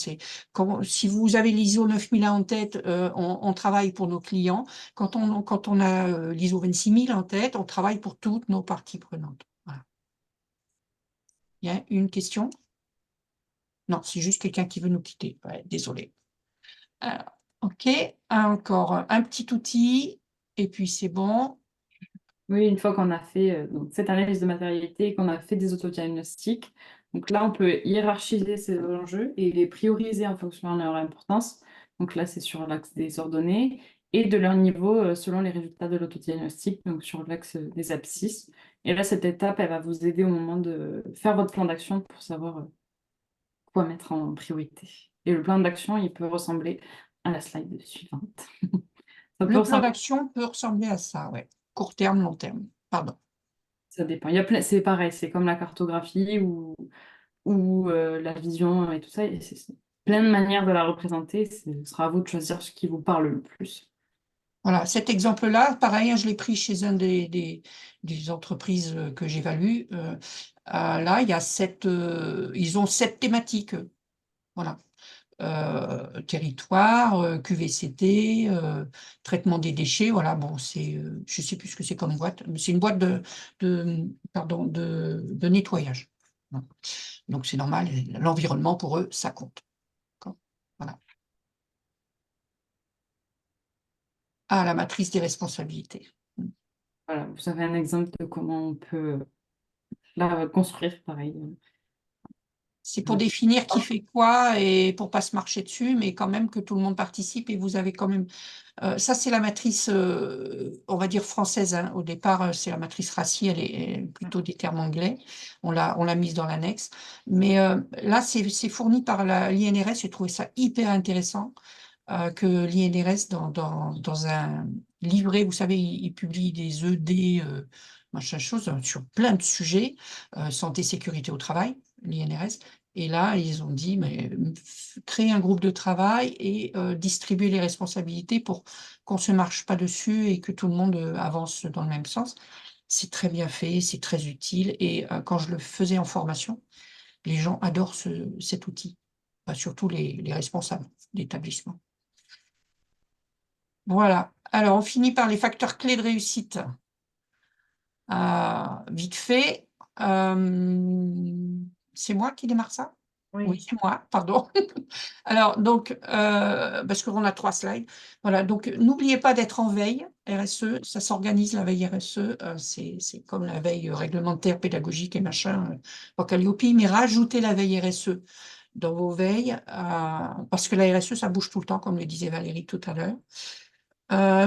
si vous avez l'ISO 9001 en tête, on travaille pour nos clients. Quand on a l'ISO 26000 en tête, on travaille pour toutes nos parties prenantes. Voilà. Il y a une question? Non, c'est juste quelqu'un qui veut nous quitter. Ouais, désolé. Alors, OK, encore un petit outil, et puis c'est bon. Oui, une fois qu'on a fait donc, cette analyse de matérialité, qu'on a fait des autodiagnostics, donc là, on peut hiérarchiser ces enjeux et les prioriser en fonction de leur importance. Donc là, c'est sur l'axe des ordonnées et de leur niveau selon les résultats de l'autodiagnostic, donc sur l'axe des abscisses. Et là, cette étape, elle va vous aider au moment de faire votre plan d'action pour savoir quoi mettre en priorité. Et le plan d'action, il peut ressembler à la slide suivante. Ça peut Le plan ressembler d'action peut ressembler à ça, ouais. Court terme, long terme. Pardon. Ça dépend. Il y a c'est pareil, c'est comme la cartographie ou la vision et tout ça. Et c'est plein de manières de la représenter. Ce sera à vous de choisir ce qui vous parle le plus. Voilà, cet exemple-là, pareil, hein, je l'ai pris chez un des entreprises que j'évalue. Là, il y a ils ont 7 thématiques. Voilà. Territoire, QVCT, traitement des déchets. Voilà, bon, je ne sais plus ce que c'est comme boîte, mais c'est une boîte de nettoyage. Voilà. Donc, c'est normal, l'environnement, pour eux, ça compte. Voilà. Ah, la matrice des responsabilités. Voilà, vous avez un exemple de comment on peut la construire, pareil. C'est pour définir qui fait quoi et pour pas se marcher dessus, mais quand même que tout le monde participe et vous avez quand même. Ça, c'est la matrice, on va dire française, hein. Au départ, c'est la matrice RACI, elle est plutôt des termes anglais. On l'a mise dans l'annexe. Mais là, c'est fourni par l'INRS. J'ai trouvé ça hyper intéressant que l'INRS, dans un livret, vous savez, il publie des ED, machin chose, sur plein de sujets, santé, sécurité au travail, l'INRS. Et là, ils ont dit, mais créer un groupe de travail et distribuer les responsabilités pour qu'on ne se marche pas dessus et que tout le monde avance dans le même sens. C'est très bien fait, c'est très utile. Et quand je le faisais en formation, les gens adorent cet outil, enfin, surtout les responsables d'établissement. Voilà. Alors, on finit par les facteurs clés de réussite. Vite fait. C'est moi qui démarre ça? Oui, c'est moi, pardon. Alors, donc, parce qu'on a 3 slides. Voilà, donc, n'oubliez pas d'être en veille RSE. Ça s'organise, la veille RSE. C'est comme la veille réglementaire, pédagogique et machin, au Calliope, mais rajoutez la veille RSE dans vos veilles, parce que la RSE, ça bouge tout le temps, comme le disait Valérie tout à l'heure.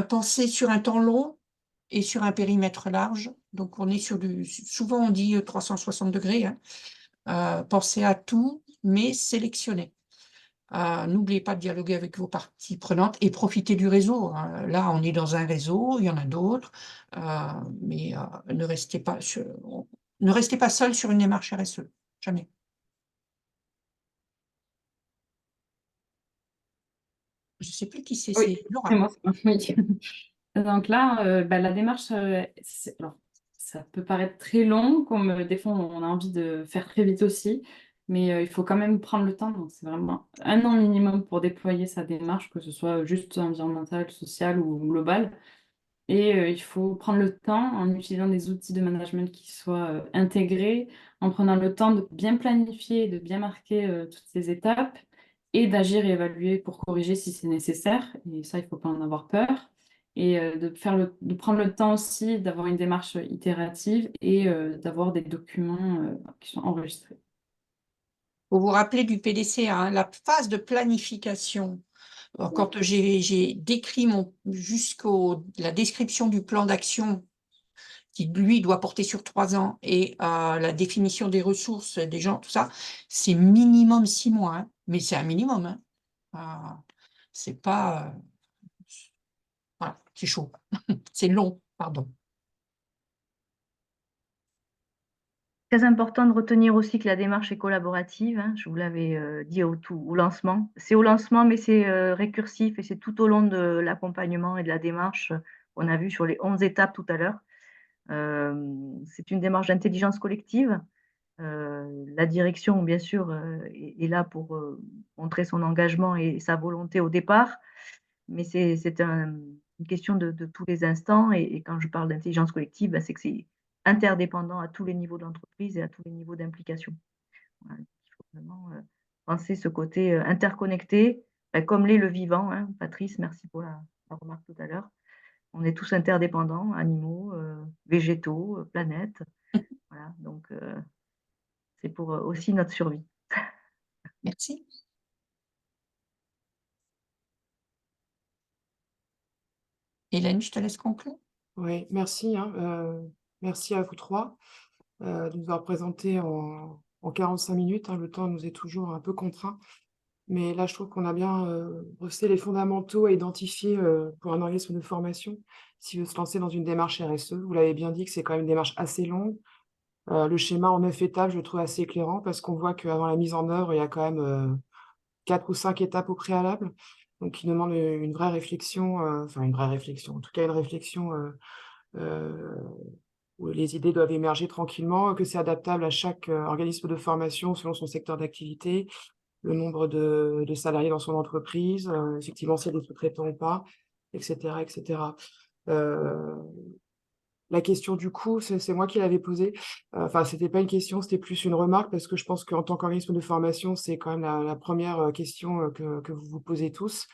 Pensez sur un temps long et sur un périmètre large. Donc, on est sur souvent on dit 360 degrés. Hein. Pensez à tout, mais sélectionnez. N'oubliez pas de dialoguer avec vos parties prenantes et profitez du réseau. Hein. Là, on est dans un réseau, il y en a d'autres, mais ne restez pas seul sur une démarche RSE. Jamais. Je ne sais plus qui c'est. Oui, C'est Laura. c'est moi. Oui. Donc là, la démarche, alors, ça peut paraître très long, comme des fois on a envie de faire très vite aussi, mais il faut quand même prendre le temps. Donc c'est vraiment 1 an minimum pour déployer sa démarche, que ce soit juste environnementale, sociale ou globale. Et il faut prendre le temps en utilisant des outils de management qui soient intégrés, en prenant le temps de bien planifier, de bien marquer toutes ces étapes et d'agir et évaluer pour corriger si c'est nécessaire. Et ça, il ne faut pas en avoir peur. Et de prendre le temps aussi d'avoir une démarche itérative et d'avoir des documents qui sont enregistrés. Vous vous rappelez du PDCA, hein, la phase de planification. Quand j'ai décrit jusqu'à la description du plan d'action qui, lui, doit porter sur 3 ans et la définition des ressources des gens, tout ça, c'est minimum 6 mois. Hein, mais c'est un minimum. Hein. C'est pas... voilà. c'est chaud, c'est long, pardon. Très important de retenir aussi que la démarche est collaborative, hein, je vous l'avais dit au lancement. C'est au lancement, mais c'est récursif et c'est tout au long de l'accompagnement et de la démarche. On a vu sur les 11 étapes tout à l'heure. C'est une démarche d'intelligence collective. La direction, bien sûr, est là pour montrer son engagement et sa volonté au départ, mais c'est une question de tous les instants. Et quand je parle d'intelligence collective, ben, c'est que c'est interdépendant à tous les niveaux de l'entreprise et à tous les niveaux d'implication. Voilà, il faut vraiment penser ce côté interconnecté, ben, comme l'est le vivant, hein. Patrice, merci pour la remarque tout à l'heure. On est tous interdépendants, animaux, végétaux, planètes. Voilà, donc c'est pour aussi notre survie. Merci. Hélène, je te laisse conclure. Oui, merci, hein, merci à vous trois de nous avoir présenté en 45 minutes, hein. Le temps nous est toujours un peu contraint, mais là, je trouve qu'on a bien brossé les fondamentaux à identifier pour un organisme de formation, s'il veut se lancer dans une démarche RSE. Vous l'avez bien dit que c'est quand même une démarche assez longue. Le schéma en 9 étapes, je le trouve assez éclairant parce qu'on voit qu'avant la mise en œuvre, il y a quand même 4 ou 5 étapes au préalable, donc qui demandent une vraie réflexion, enfin une vraie réflexion, en tout cas une réflexion euh, où les idées doivent émerger tranquillement, que c'est adaptable à chaque organisme de formation selon son secteur d'activité, le nombre de salariés dans son entreprise, effectivement s'il y a des sous-traitants ou pas, etc., etc. La question du coût, c'est moi qui l'avais posée. Enfin, c'était pas une question, c'était plus une remarque parce que je pense qu'en tant qu'organisme de formation, c'est quand même la première question que vous vous posez tous.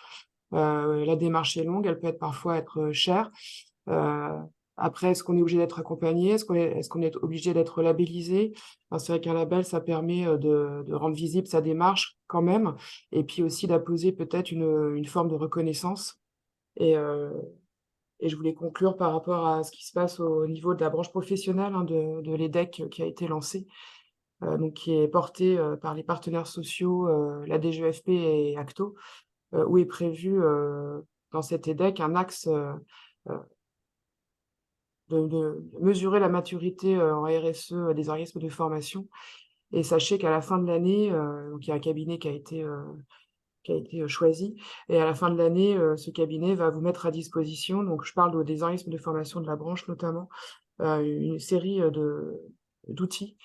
La démarche est longue, elle peut parfois être chère. Euh, Après, est-ce qu'on est obligé d'être accompagné? Est-ce qu'on est obligé d'être labellisé? Enfin, c'est vrai qu'un label, ça permet de rendre visible sa démarche quand même, et puis aussi d'apposer peut-être une forme de reconnaissance. Et, et je voulais conclure par rapport à ce qui se passe au niveau de la branche professionnelle, hein, de l'EDEC qui a été lancée, donc qui est portée par les partenaires sociaux, la DGEFP et Acto, où est prévu dans cet EDEC un axe euh, de mesurer la maturité en RSE des organismes de formation. Et sachez qu'à la fin de l'année, donc il y a un cabinet qui a été choisi. Et à la fin de l'année, ce cabinet va vous mettre à disposition, donc je parle des organismes de formation de la branche notamment, une série d'outils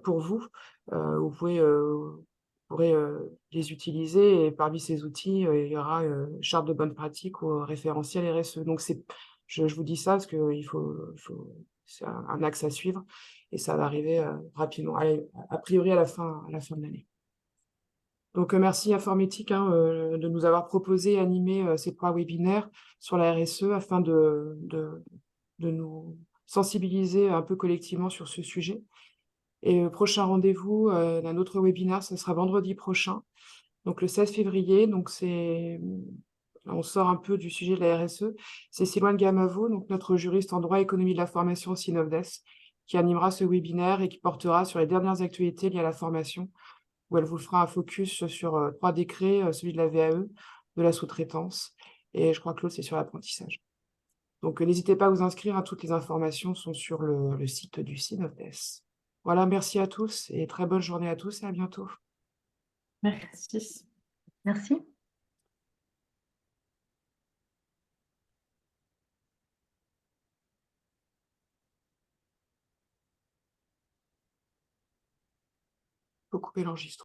pour vous. Vous pourrez les utiliser et parmi ces outils, il y aura charte de bonne pratique ou référentiel RSE. Donc je vous dis ça parce que c'est un axe à suivre et ça va arriver rapidement, a priori à la fin de l'année. Donc, merci Informétique, hein, de nous avoir proposé et animé ces 3 webinaires sur la RSE afin de nous sensibiliser un peu collectivement sur ce sujet. Et prochain rendez-vous d'un autre webinaire, ce sera vendredi prochain, donc le 16 février. Donc, on sort un peu du sujet de la RSE. C'est Silouane Gamavo, donc notre juriste en droit et économie de la formation au CINOVDES, qui animera ce webinaire et qui portera sur les dernières actualités liées à la formation, où elle vous fera un focus sur 3 décrets, celui de la VAE, de la sous-traitance, et je crois que l'autre, c'est sur l'apprentissage. Donc, n'hésitez pas à vous inscrire, hein, toutes les informations sont sur le site du CINOVDES. Voilà, merci à tous et très bonne journée à tous et à bientôt. Merci. Merci. Faut couper l'enregistrement.